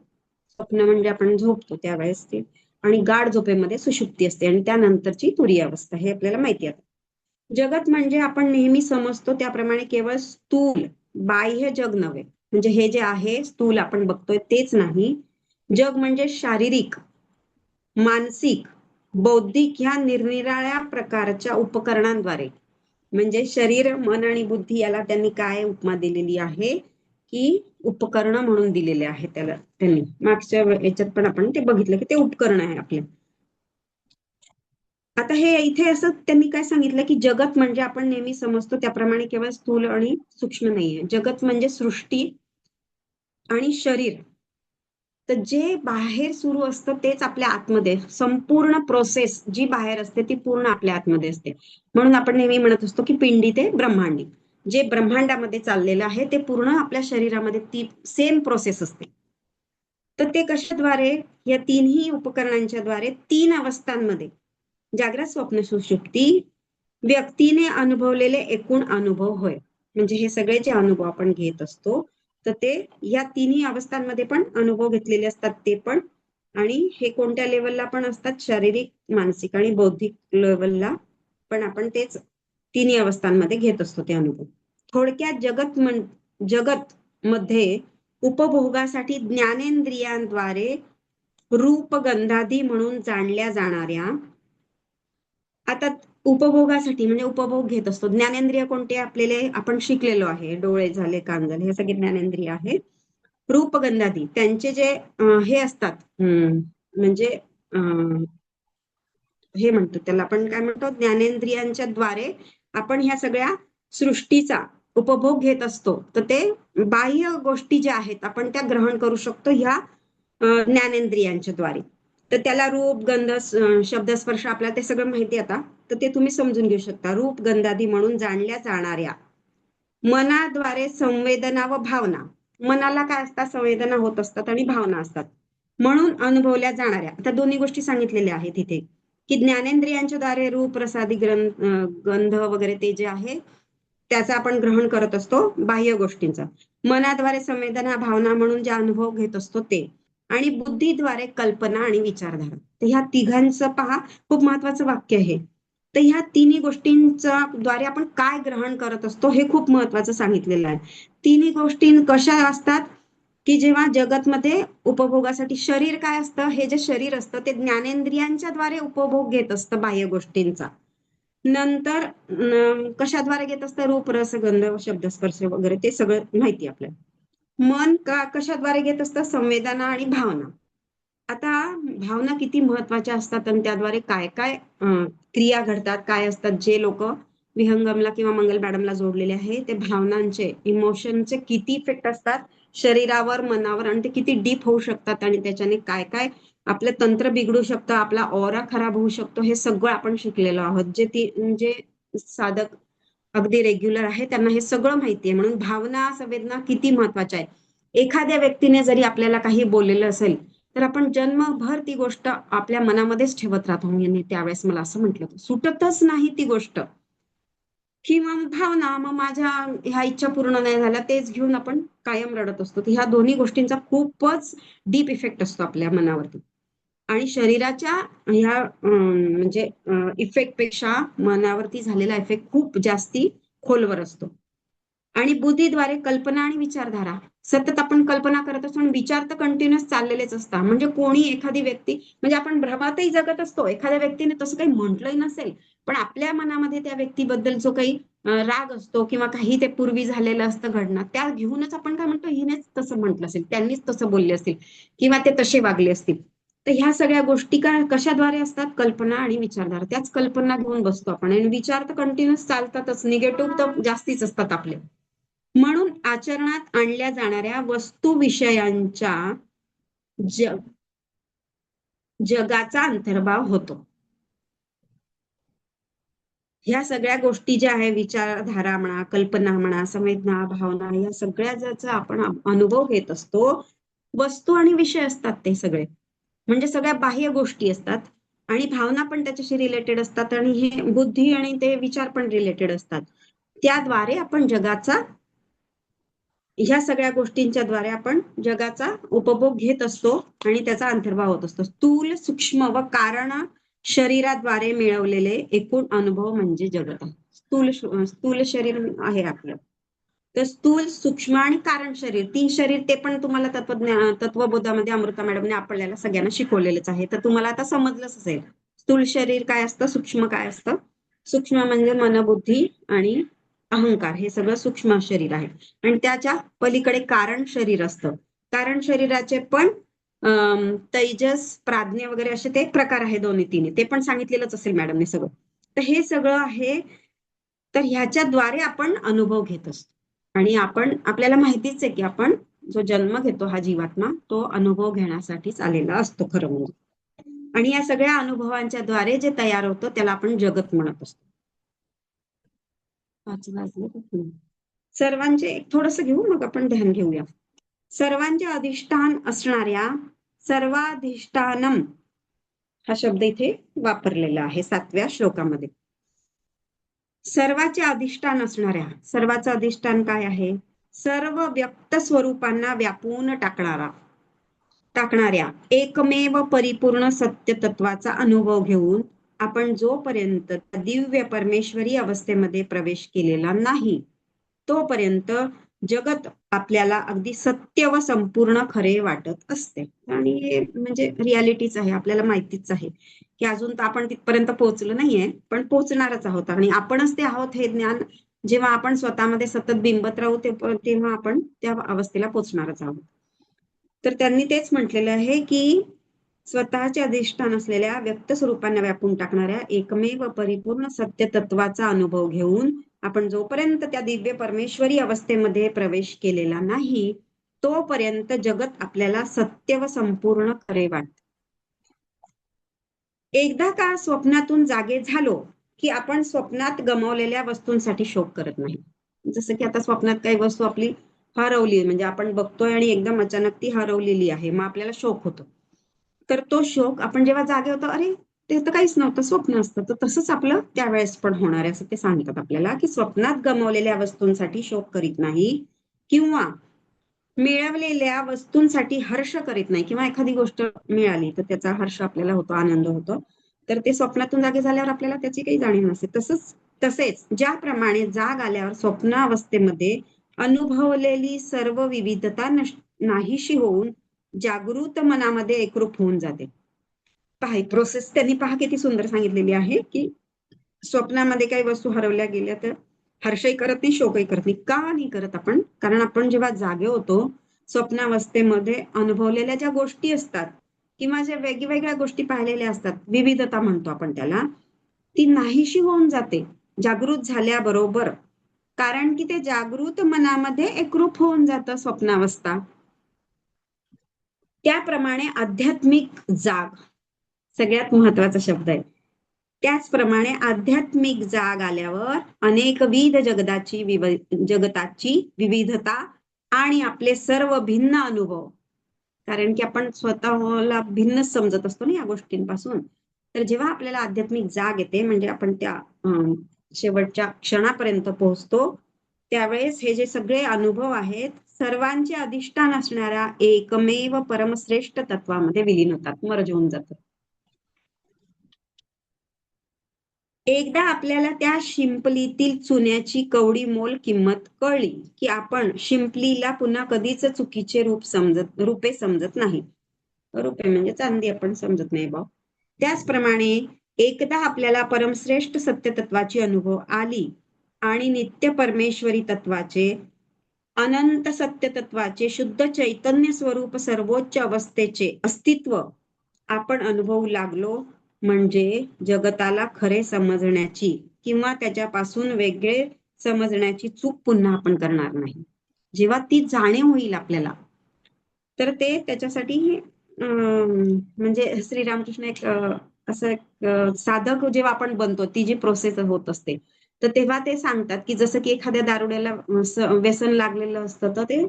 स्वप्न म्हणजे आपण झोपतो त्यावेळेस ते, आणि गाढ झोपेमध्ये सुषुप्ती असते आणि त्यानंतरची तुरीय अवस्था हे आपल्याला माहिती आहे. जगत म्हणजे आपण नेहमी समजतो त्याप्रमाणे केवळ स्थूल बाह्य जग नव्हे. म्हणजे हे जे आहे स्थूल आपण बघतोय तेच नाही. जग म्हणजे शारीरिक, मानसिक, बौद्धिक ह्या निरनिराळ्या प्रकारच्या उपकरणांद्वारे, म्हणजे शरीर, मन आणि बुद्धी याला त्यांनी काय उपमा दिलेली आहे की उपकरण म्हणून दिलेले आहे त्याला. त्यांनी मागच्या याच्यात पण आपण ते बघितलं की ते उपकरण आहे आपले. आता हे इथे असं त्यांनी काय सांगितलं की जगत म्हणजे आपण नेहमी समजतो त्याप्रमाणे केवळ स्थूल आणि सूक्ष्म नाहीये. जगत म्हणजे सृष्टी आणि शरीर. तर जे बाहेर सुरू असतं तेच आपल्या आतमध्ये, संपूर्ण प्रोसेस जी बाहेर असते ती पूर्ण आपल्या आतमध्ये असते. म्हणून आपण नेहमी म्हणत असतो की पिंडी ते ब्रह्मांडी, जे ब्रह्मांडामध्ये चाललेलं आहे ते पूर्ण आपल्या शरीरामध्ये ती सेम प्रोसेस असते. तर ते कशाद्वारे? या तीनही उपकरणांच्या द्वारे 3 अवस्थांमध्ये जागृत, स्वप्न, सुषुप्ती व्यक्तीने अनुभवलेले एकूण अनुभव होय. म्हणजे हे सगळे जे अनुभव आपण घेत असतो तर ते या तिन्ही अवस्थांमध्ये पण अनुभव घेतलेले असतात ते पण, आणि हे कोणत्या लेवलला पण असतात? शारीरिक, मानसिक आणि बौद्धिक लेवलला पण आपण तेच तिन्ही अवस्थांमध्ये घेत असतो ते अनुभव. थोडक्यात जगत मध्ये उपभोगासाठी ज्ञानेंद्रियांद्वारे रूपगंधादी म्हणून जाणल्या जाणाऱ्या, आता उपभोगासाठी म्हणजे उपभोग घेत असतो. ज्ञानेंद्रिय कोणते आपल्याला आपण शिकलेलो आहे, डोळे झाले, कान झाले, हे सगळे ज्ञानेंद्रिय आहेत. रूपगंधादी त्यांचे जे हे असतात, म्हणजे हे म्हणतो त्याला आपण काय म्हणतो, ज्ञानेंद्रियांच्या द्वारे आपण ह्या सगळ्या सृष्टीचा उपभोग घेत असतो. तर ते बाह्य गोष्टी ज्या आहेत आपण त्या ग्रहण करू शकतो ह्या ज्ञानेंद्रियांच्या द्वारे. तर त्याला रूप, गंध, शब्द, स्पर्श आपल्याला ते सगळं माहिती आता, तर ते तुम्ही समजून घेऊ शकता. रूप गंधादी म्हणून जाणल्या जाणाऱ्या, मनाद्वारे संवेदना व भावना, मनाला काय असतात? संवेदना होत असतात आणि भावना असतात, म्हणून अनुभवल्या जाणाऱ्या. आता दोन्ही गोष्टी सांगितलेल्या आहेत इथे की ज्ञानेंद्रियांच्या द्वारे रूप, रसादी, गंध वगैरे ते जे आहे त्याचा आपण ग्रहण करत असतो बाह्य गोष्टींचा. मनाद्वारे संवेदना, भावना म्हणून जे अनुभव घेत असतो ते, आणि बुद्धीद्वारे कल्पना आणि विचारधारा. तर ह्या तिघांचं पहा, खूप महत्वाचं वाक्य आहे. तर ह्या तिन्ही गोष्टींच्या द्वारे आपण काय ग्रहण करत असतो हे खूप महत्वाचं सांगितलेलं आहे. तिन्ही गोष्टी कशा असतात की जेव्हा जगतमध्ये उपभोगासाठी शरीर काय असतं, हे जे शरीर असतं ते ज्ञानेंद्रियांच्या द्वारे उपभोग घेत असतं बाह्य गोष्टींचा. नंतर कशाद्वारे घेत असतं, रूप, रस, गंध, शब्द, स्पर्श वगैरे ते सगळं माहिती आपल्याला. मन कशाद्वारे घेत असतं, संवेदना आणि भावना. आता भावना किती महत्वाच्या असतात आणि त्याद्वारे काय काय क्रिया घडतात, काय असतात. जे लोक विहंगमला किंवा मंगल मॅडमला जोडलेले आहे ते भावनांचे, इमोशनचे किती इफेक्ट असतात शरीरावर, मनावर, आणि ते किती डीप होऊ शकतात आणि त्याच्याने काय काय आपलं तंत्र बिघडू शकतं, आपला ऑरा खराब होऊ शकतो, हे सगळं आपण शिकलेलो आहोत. जे साधक अगदी रेग्युलर आहे त्यांना हे सगळं माहितीये. म्हणून भावना, संवेदना किती महत्वाच्या आहे. एखाद्या व्यक्तीने जरी आपल्याला काही बोललेलं असेल तर आपण जन्मभर ती गोष्ट आपल्या मनामध्येच ठेवत राहतो. यांनी त्यावेळेस मला असं म्हटलं, सुटतच नाही ती गोष्ट. किंवा भावना, मग माझ्या ह्या इच्छा पूर्ण नाही झाल्या तेच घेऊन आपण कायम रडत असतो. ह्या दोन्ही गोष्टींचा खूपच डीप इफेक्ट असतो आपल्या मनावरती. आणि शरीराच्या ह्या म्हणजे इफेक्ट पेक्षा मनावरती झालेला इफेक्ट खूप जास्ती खोलवर असतो. आणि बुद्धीद्वारे कल्पना आणि विचारधारा. सतत आपण कल्पना करत असतो आणि विचार तर कंटिन्युअस चाललेलेच असतात. म्हणजे कोणी एखादी व्यक्ती, म्हणजे आपण भ्रमातही जगत असतो, एखाद्या व्यक्तीने तसं काही म्हटलंही नसेल पण आपल्या मनामध्ये त्या व्यक्तीबद्दल जो काही राग असतो किंवा काही ते पूर्वी झालेलं असतं घडणं, त्या घेऊनच आपण काय म्हणतो, हिनेच तसं म्हटलं असेल, त्यांनीच तसं बोलले असतील किंवा ते तसे वागले असतील. तर ह्या सगळ्या गोष्टी कशाद्वारे असतात, कल्पना आणि विचारधारा. त्याच कल्पना घेऊन बसतो आपण आणि विचार तर कंटिन्युअस चालतातच, निगेटिव्ह तर जास्तीच असतात आपले. म्हणून आचरणात आणल्या जाणाऱ्या वस्तू विषयांच्या जगाचा अंतर्भाव होतो. ह्या सगळ्या गोष्टी ज्या आहे, विचारधारा म्हणा, कल्पना म्हणा, संवेदना, भावना, या सगळ्या ज्याचा आपण अनुभव घेत असतो, वस्तू आणि विषय असतात ते सगळे. म्हणजे सगळ्या बाह्य गोष्टी असतात आणि भावना पण त्याच्याशी रिलेटेड असतात आणि हे बुद्धी आणि ते विचार पण रिलेटेड असतात. त्याद्वारे आपण जगाचा, ह्या सगळ्या गोष्टींच्या द्वारे आपण जगाचा उपभोग घेत असतो आणि त्याचा अंतर्भाव होत असतो. स्थूल, सूक्ष्म व कारण शरीराद्वारे मिळवलेले एकूण अनुभव म्हणजे जगत आहे. स्थूल शरीर आहे आपलं. तर स्थूल, सूक्ष्म आणि कारण शरीर, 3 शरीर, ते पण तुम्हाला तत्वबोधामध्ये अमृता मॅडमने आपल्याला सगळ्यांना शिकवलेलेच आहे. तर तुम्हाला आता समजलंच असेल स्थूल शरीर काय असतं, सूक्ष्म काय असतं. सूक्ष्म म्हणजे मन, बुद्धी आणि अहंकार, हे सगळं सूक्ष्म शरीर आहे. आणि त्याच्या पलीकडे कारण शरीर असतं. कारण शरीराचे पण तेजस, प्राज्ञ वगैरे असे ते प्रकार आहे, दोन्ही तिन्ही, ते पण सांगितलेलंच असेल मॅडमने सगळं. तर हे सगळं आहे. तर ह्याच्याद्वारे आपण अनुभव घेत असतो आणि आपण, आपल्याला माहितीच आहे की आपण जो जन्म घेतो हा जीवात्मा, तो अनुभव घेण्यासाठीच आलेला असतो खरं म्हणजे. आणि या सगळ्या अनुभवांच्या द्वारे जे तयार होतं त्याला आपण जगत म्हणत असतो. सर्वांचे एक थोडस घेऊ, मग आपण ध्यान घेऊया. सर्वांचे अधिष्ठान असणाऱ्या, सर्वाधिष्ठानम हा शब्द इथे वापरलेला आहे 7व्या श्लोकामध्ये. सर्वाचे अधिष्ठान असणाऱ्या, सर्वाचं अधिष्ठान काय आहे, सर्व व्यक्त स्वरूपांना व्यापून टाकणाऱ्या एकमेव परिपूर्ण सत्य तत्वाचा अनुभव घेऊन आपण जोपर्यंत दिव्य परमेश्वरी अवस्थेमध्ये प्रवेश केलेला नाही, तोपर्यंत जगत आपल्याला अगदी सत्य व संपूर्ण खरे वाटत असते. आणि हे म्हणजे रियालिटीच आहे, आपल्याला माहितीच आहे की अजून तर आपण तिथपर्यंत पोहोचलो नाहीये, पण पोहोचणारच आहोत. आणि आपणच ते आहोत हे ज्ञान जेव्हा आपण स्वतःमध्ये सतत बिंबत राहू तेव्हा आपण त्या अवस्थेला पोहोचणारच आहोत. तर त्यांनी तेच म्हटलेलं आहे की स्वतःचे अधिष्ठान असलेल्या व्यक्त स्वरूपांना व्यापून टाकणाऱ्या एकमेव परिपूर्ण सत्य तत्वाचा अनुभव घेऊन आपण जोपर्यंत त्या दिव्य परमेश्वरी अवस्थेमध्ये प्रवेश केलेला नाही, तोपर्यंत जगत आपल्याला सत्य व संपूर्ण खरे वाटते. एकदा का स्वप्नातून जागे झालो की आपण स्वप्नात गमावलेल्या वस्तूंसाठी शोक करत नाही. जसं की आता स्वप्नात काही वस्तू आपली हरवली, म्हणजे आपण बघतोय आणि एकदम अचानक ती हरवलेली आहे, मग आपल्याला शोक होतो. तर तो शोक आपण जेव्हा जागे होतो, अरे ते तर काहीच नव्हतं, स्वप्न असतं. तर तसंच आपलं त्यावेळेस पण होणार आहे असं ते सांगतात आपल्याला, की स्वप्नात गमावलेल्या वस्तूंसाठी शोक करीत नाही किंवा मिळवलेल्या वस्तूंसाठी हर्ष करीत नाही, किंवा एखादी गोष्ट मिळाली तर त्याचा हर्ष आपल्याला होतो, आनंद होतो, तर ते स्वप्नातून जागे झाल्यावर आपल्याला त्याची काही जाणीव नसते. तसेच ज्याप्रमाणे जाग आल्यावर स्वप्नावस्थेमध्ये अनुभवलेली सर्व विविधता नाहीशी होऊन जागृत मनामध्ये एकरूप होऊन जाते. पहा प्रोसेस त्यांनी पहा किती सुंदर सांगितलेली आहे, की स्वप्नामध्ये काही वस्तू हरवल्या गेल्या तर हर्षही करत नाही, शोकही करत नाही. का नाही करत आपण? कारण आपण जेव्हा जागे होतो स्वप्नावस्थेमध्ये अनुभवलेल्या ज्या गोष्टी असतात किंवा ज्या वेगवेगळ्या गोष्टी पाहिलेल्या असतात, विविधता म्हणतो आपण त्याला, ती नाहीशी होऊन जाते जागृत झाल्याबरोबर. कारण की ते जागृत मनामध्ये एकरूप होऊन जातं स्वप्नावस्था. त्याप्रमाणे आध्यात्मिक जाग सगळ्यात महत्वाचा शब्द आहे. त्याचप्रमाणे आध्यात्मिक जाग आल्यावर अनेकविध जगताची विविधता आणि आपले सर्व भिन्न अनुभव, कारण की आपण स्वतःला भिन्न समजत असतो ना या गोष्टींपासून. तर जेव्हा आपल्याला आध्यात्मिक जाग येते म्हणजे आपण त्या शेवटच्या क्षणापर्यंत पोहोचतो, त्यावेळेस हे जे सगळे अनुभव आहेत सर्वांचे अधिष्ठान असणाऱ्या एकमेव परमश्रेष्ठ तत्वामध्ये विलीन होतात, मर्ज होऊन जातात. एकदा आपल्याला त्या शिंपलीतील चुन्याची कवडी मोल किंमत कळली की आपण शिंपलीला पुन्हा कधीच चुकीचे रुपे समजत नाही. रुपे म्हणजे चांदी आपण समजत नाही भाऊ. त्याचप्रमाणे एकदा आपल्याला परमश्रेष्ठ सत्यतत्वाची अनुभव आली आणि नित्य परमेश्वरी तत्वाचे, अनंत सत्यतत्वाचे शुद्ध चैतन्य स्वरूप सर्वोच्च अवस्थेचे अस्तित्व आपण अनुभवू लागलो, म्हणजे जगताला खरे समजण्याची किंवा त्याच्यापासून वेगळे समजण्याची चूक पुन्हा आपण करणार नाही. जेव्हा ती जाणीव होईल आपल्याला, तर ते त्याच्यासाठी म्हणजे श्रीरामकृष्ण एक असं साधक जेव्हा आपण बनतो, ती जी प्रोसेस होत असते, तर तेव्हा ते सांगतात की जसं की एखाद्या दारुड्याला व्यसन लागलेलं असतं, तर ते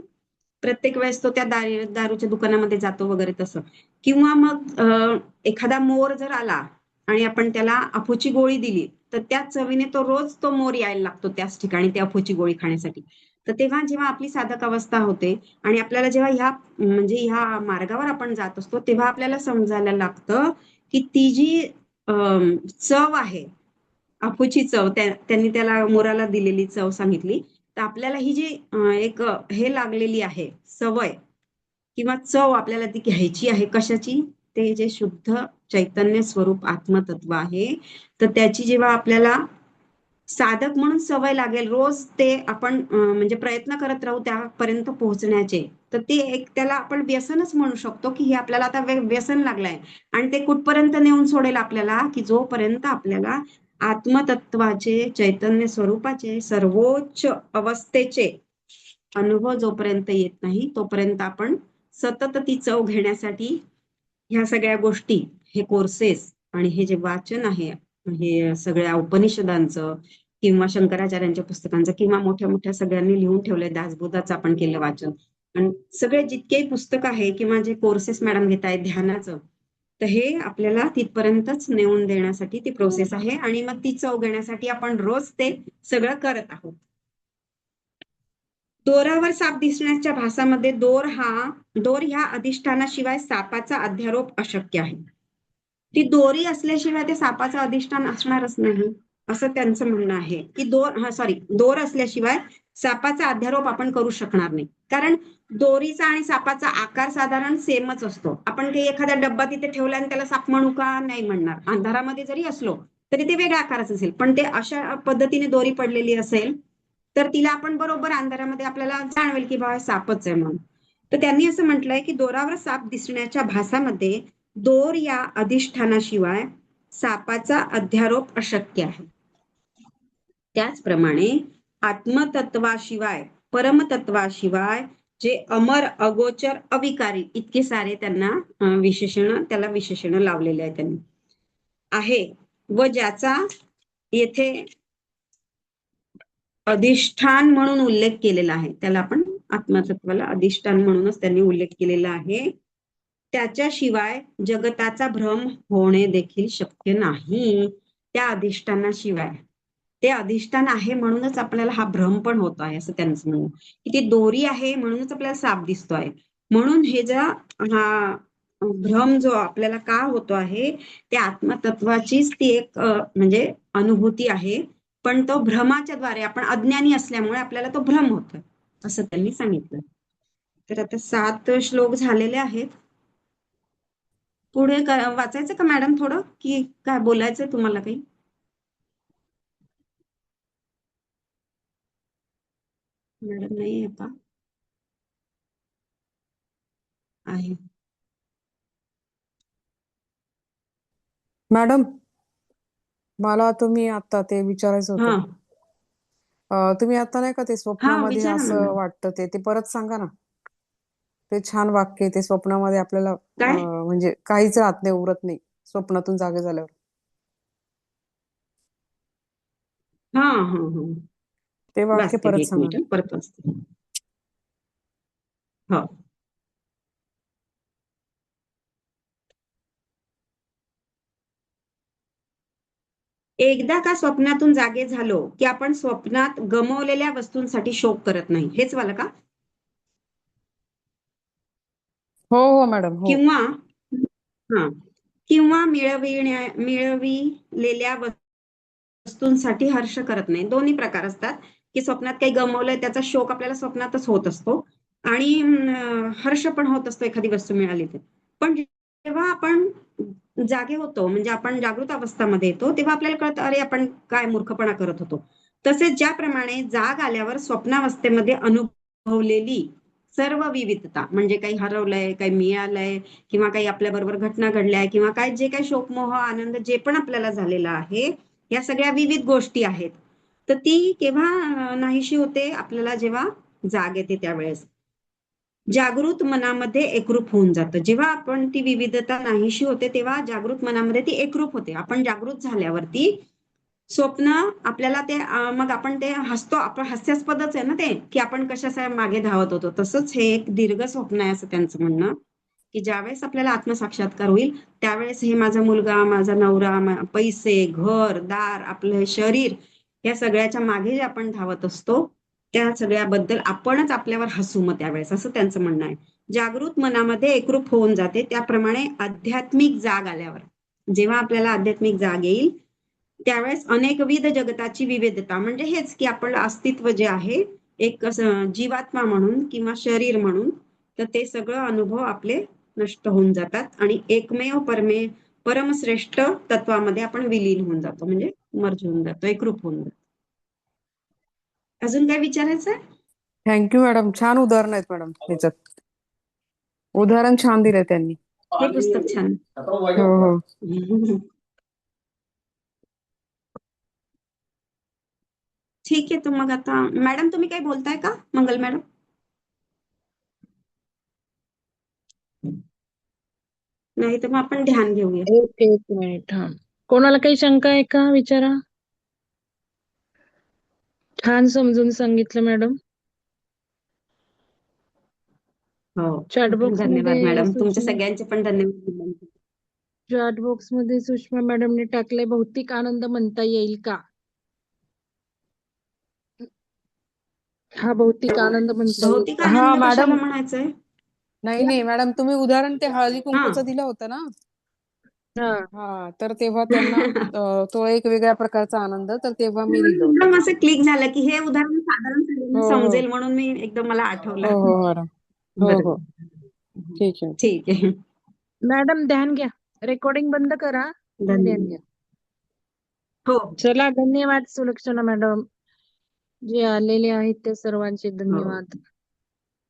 प्रत्येक वेळेस तो त्या दारूच्या दुकानामध्ये जातो वगैरे तसं. किंवा मग एखादा मोर जर आला आणि आपण त्याला अफूची गोळी दिली, तर त्याच चवीने तो रोज तो मोर यायला लागतो त्याच ठिकाणी त्या अफूची गोळी खाण्यासाठी. तर तेव्हा जेव्हा आपली साधक अवस्था होते आणि आपल्याला जेव्हा ह्या मार्गावर आपण जात असतो, तेव्हा आपल्याला समजायला लागतं की ती जी चव आहे, अफूची चव, त्यांनी त्याला मोराला दिलेली चव सांगितली, तर आपल्याला ही जी एक हे लागलेली आहे सवय किंवा चव आपल्याला ती घ्यायची आहे कशाची, ते जे शुद्ध चैतन्य स्वरूप आत्मतत्व आहे, तर त्याची जेव्हा आपल्याला साधक म्हणून सवय लागेल, रोज ते आपण म्हणजे प्रयत्न करत राहू त्यापर्यंत पोहोचण्याचे, तर ते एक त्याला आपण व्यसनच म्हणू शकतो की हे आपल्याला आता व्यसन लागलंय. आणि ते कुठपर्यंत नेऊन सोडेल आपल्याला, की जोपर्यंत आपल्याला आत्मतत्वाचे, चैतन्य स्वरूपाचे, सर्वोच्च अवस्थेचे अनुभव जोपर्यंत येत नाही, तोपर्यंत आपण सतत ती चव घेण्यासाठी ह्या सगळ्या गोष्टी, हे कोर्सेस आणि हे जे वाचन आहे, हे सगळ्या उपनिषदांचं किंवा शंकराचार्यांच्या पुस्तकांचं किंवा मोठ्या मोठ्या सगळ्यांनी लिहून ठेवलंय, दासबोधाचं आपण केलं वाचन, आणि सगळे जितकेही पुस्तक आहे किंवा जे कोर्सेस मॅडम घेत आहेत ध्यानाचं, तर हे आपल्याला तिथपर्यंतच नेऊन देण्यासाठी ती प्रोसेस आहे. आणि मग ती चव घेण्यासाठी आपण रोज ते सगळं करत आहोत. दोरावर साप दिसण्याच्या भासामध्ये दोर ह्या अधिष्ठानाशिवाय सापाचा अध्यारोप अशक्य आहे. ती दोरी असल्याशिवाय ते सापाचं अधिष्ठान असणारच नाही, असं त्यांचं म्हणणं आहे की दोर असल्याशिवाय सापाचा अध्यारोप आपण करू शकणार नाही. कारण दोरीचा आणि सापाचा आकार साधारण सेमच असतो. आपण काही एखादा डब्बा तिथे ठेवला आणि त्याला साप म्हणू का? नाही म्हणणार. अंधारामध्ये जरी असलो तरी ते वेगळ्या आकाराचं असेल, पण ते अशा पद्धतीने दोरी पडलेली असेल तर तिला आपण बरोबर अंधारामध्ये आपल्याला जाणवेल की बाबा सापच आहे म्हणून. तर त्यांनी असं म्हटलंय की दोरावर साप दिसण्याच्या भासामध्ये दोर या अधिष्ठानाशिवाय सापाचा अध्यारोप अशक्य आहे. त्याचप्रमाणे आत्मतत्वाशिवाय, परमतत्वाशिवाय जे अमर, अगोचर, अविकारी इतके सारे त्यांना विशेषण लावलेले आहे त्यांनी आहे, व ज्याचा येथे अधिष्ठान म्हणून उल्लेख केलेला आहे, त्याला आपण आत्मतत्वाला अधिष्ठान म्हणूनच त्यांनी उल्लेख केलेला आहे. त्याच्याशिवाय जगताचा भ्रम होणे देखील शक्य नाही. त्या अधिष्ठानाशिवाय, ते अधिष्ठान आहे म्हणूनच आपल्याला हा भ्रम पण होत आहे असं त्यांचं म्हणणं, की ती दोरी आहे म्हणूनच आपल्याला साप दिसतो आहे. म्हणून हे ज्या हा भ्रम जो आपल्याला का होतो आहे, ते आत्मतत्वाचीच ती एक म्हणजे अनुभूती आहे. पण तो भ्रमाच्या द्वारे आपण अज्ञानी असल्यामुळे आपल्याला तो भ्रम होतोय असं त्यांनी सांगितलं. तर आता 7 श्लोक झालेले आहेत. पुढे वाचायचं का मॅडम थोडं, की काय बोलायचंय तुम्हाला काही? मॅडम नाही आहे का? आहे. मॅडम, मला तुम्ही आता ते विचारायचं हा होतं. तुम्ही आता नाही का ते हा स्वप्नामध्ये विचारा ना असं मॅडम. वाटतं ते ते परत सांगा ना. ते छान वाक्य आहे ते स्वप्नामध्ये आपल्याला काय? म्हणजे काहीच राहत नाही, उरत नाही स्वप्नातून जागे झाल्यावर. हा हा हा ते वाक्य वाचते मी परत एक सांगा. मिनिट, परत वाचते. हो. एकदा का स्वप्नातून जागे झालो, की आपण स्वप्नात गमावलेल्या वस्तूंसाठी शोक करत नाही. हेच वाला का? हो हो मॅडम, हो. किंवा हा किंवा मिळविलेल्या वस्तूंसाठी हर्ष करत नाही. दोन्ही प्रकार असतात, की स्वप्नात काही गमावलंय त्याचा शोक आपल्याला स्वप्नातच होत असतो आणि हर्ष पण होत असतो एखादी वस्तू मिळाली तर. पण जेव्हा आपण जागे होतो, म्हणजे आपण जागृत अवस्थामध्ये येतो, तेव्हा आपल्याला कळतं, अरे आपण काय मूर्खपणा करत होतो. तसेच ज्याप्रमाणे जाग आल्यावर स्वप्नावस्थेमध्ये अनुभवलेली सर्व विविधता, म्हणजे काही हरवलंय, काही मिळालंय किंवा काही आपल्याबरोबर घटना घडल्या किंवा काय जे काही शोकमोह आनंद जे पण आपल्याला झालेला आहे, या सगळ्या विविध गोष्टी आहेत. तर ती केव्हा नाहीशी होते? आपल्याला जेव्हा जाग येते त्यावेळेस. जागृत मनामध्ये एकरूप होऊन जातं. जेव्हा आपण ती विविधता नाहीशी होते, तेव्हा जागृत मनामध्ये ती एकरूप होते. आपण जागृत झाल्यावरती स्वप्न आपल्याला ते मग आपण ते हसतो. आपण हास्यास्पदच आहे ना ते, की आपण कशाच्या मागे धावत होतो. तसंच हे एक दीर्घ स्वप्न आहे असं त्यांचं म्हणणं, की ज्यावेळेस आपल्याला आत्मसाक्षात्कार होईल, त्यावेळेस हे माझा मुलगा, माझा नवरा, पैसे, घर, दार, आपलं हे शरीर, या सगळ्याच्या मागे जे आपण धावत असतो, त्या सगळ्याबद्दल आपणच आपल्यावर हसू मग त्यावेळेस, असं त्यांचं म्हणणं आहे. जागृत मनामध्ये एकरूप होऊन जाते. त्याप्रमाणे आध्यात्मिक जाग आल्यावर, जेव्हा आपल्याला आध्यात्मिक जाग येईल, त्यावेळेस अनेकविध जगताची विविधता, म्हणजे हेच की आपलं अस्तित्व जे आहे एक जीवात्मा म्हणून किंवा शरीर म्हणून, तर ते सगळं अनुभव आपले नष्ट होऊन जातात आणि एकमेव परमश्रेष्ठ तत्वामध्ये आपण विलीन होऊन जातो, म्हणजे मर्ज होऊन जातो, एकरूप होऊन जातो. अजून काय विचारायचं आहे? थँक्यू मॅडम, छान उदाहरण आहेत मॅडम ह्याच्यात. उदाहरण छान दिलंय त्यांनी. हे पुस्तक छान. हो हो. ठीक आहे. तर मग आता मॅडम तुम्ही काही बोलताय का, मंगल मॅडम? नाही तर मग आपण ध्यान घेऊया. एक मिनिट. हा, कोणाला काही शंका आहे का? विचारा. छान समजून सांगितलं मॅडम. हो, चॅट बॉक्स धन्यवाद मध्ये मॅडम, तुमच्या सुषमा सगळ्यांचे पण धन्यवाद. चॅट बॉक्स मध्ये सुषमा मॅडमने टाकलंय, भौतिक आनंद म्हणता येईल का? हा भौतिक आनंद म्हणता येईल भौतिक का? हा आनंद कशाला मॅडम, म्हणायचंय? नाही नाही मॅडम, तुम्ही उदाहरण ते हळदी हा. कुंकूचं दिलं होतं ना. हा, हा, तर तेव्हा त्यांना तो एक वेगळ्या प्रकारचा आनंद, तर तेव्हा मी दिलं होतं एकदम ते. असं क्लिक झालं, की हे उदाहरण साधारण हो सगळ्यांना हो समजेल म्हणून मी एकदम मला आठवलं. हो हो मॅडम. हो हो, बरोबर. ठीक आहे. ठीक आहे. मॅडम ध्यान घ्या. रेकॉर्डिंग बंद करा आणि ध्यान घ्या. धन्यवाद. हो चला, धन्यवाद सुलक्षणा मॅडम. जे आलेले आहेत ते सर्वांचे हो. धन्यवाद.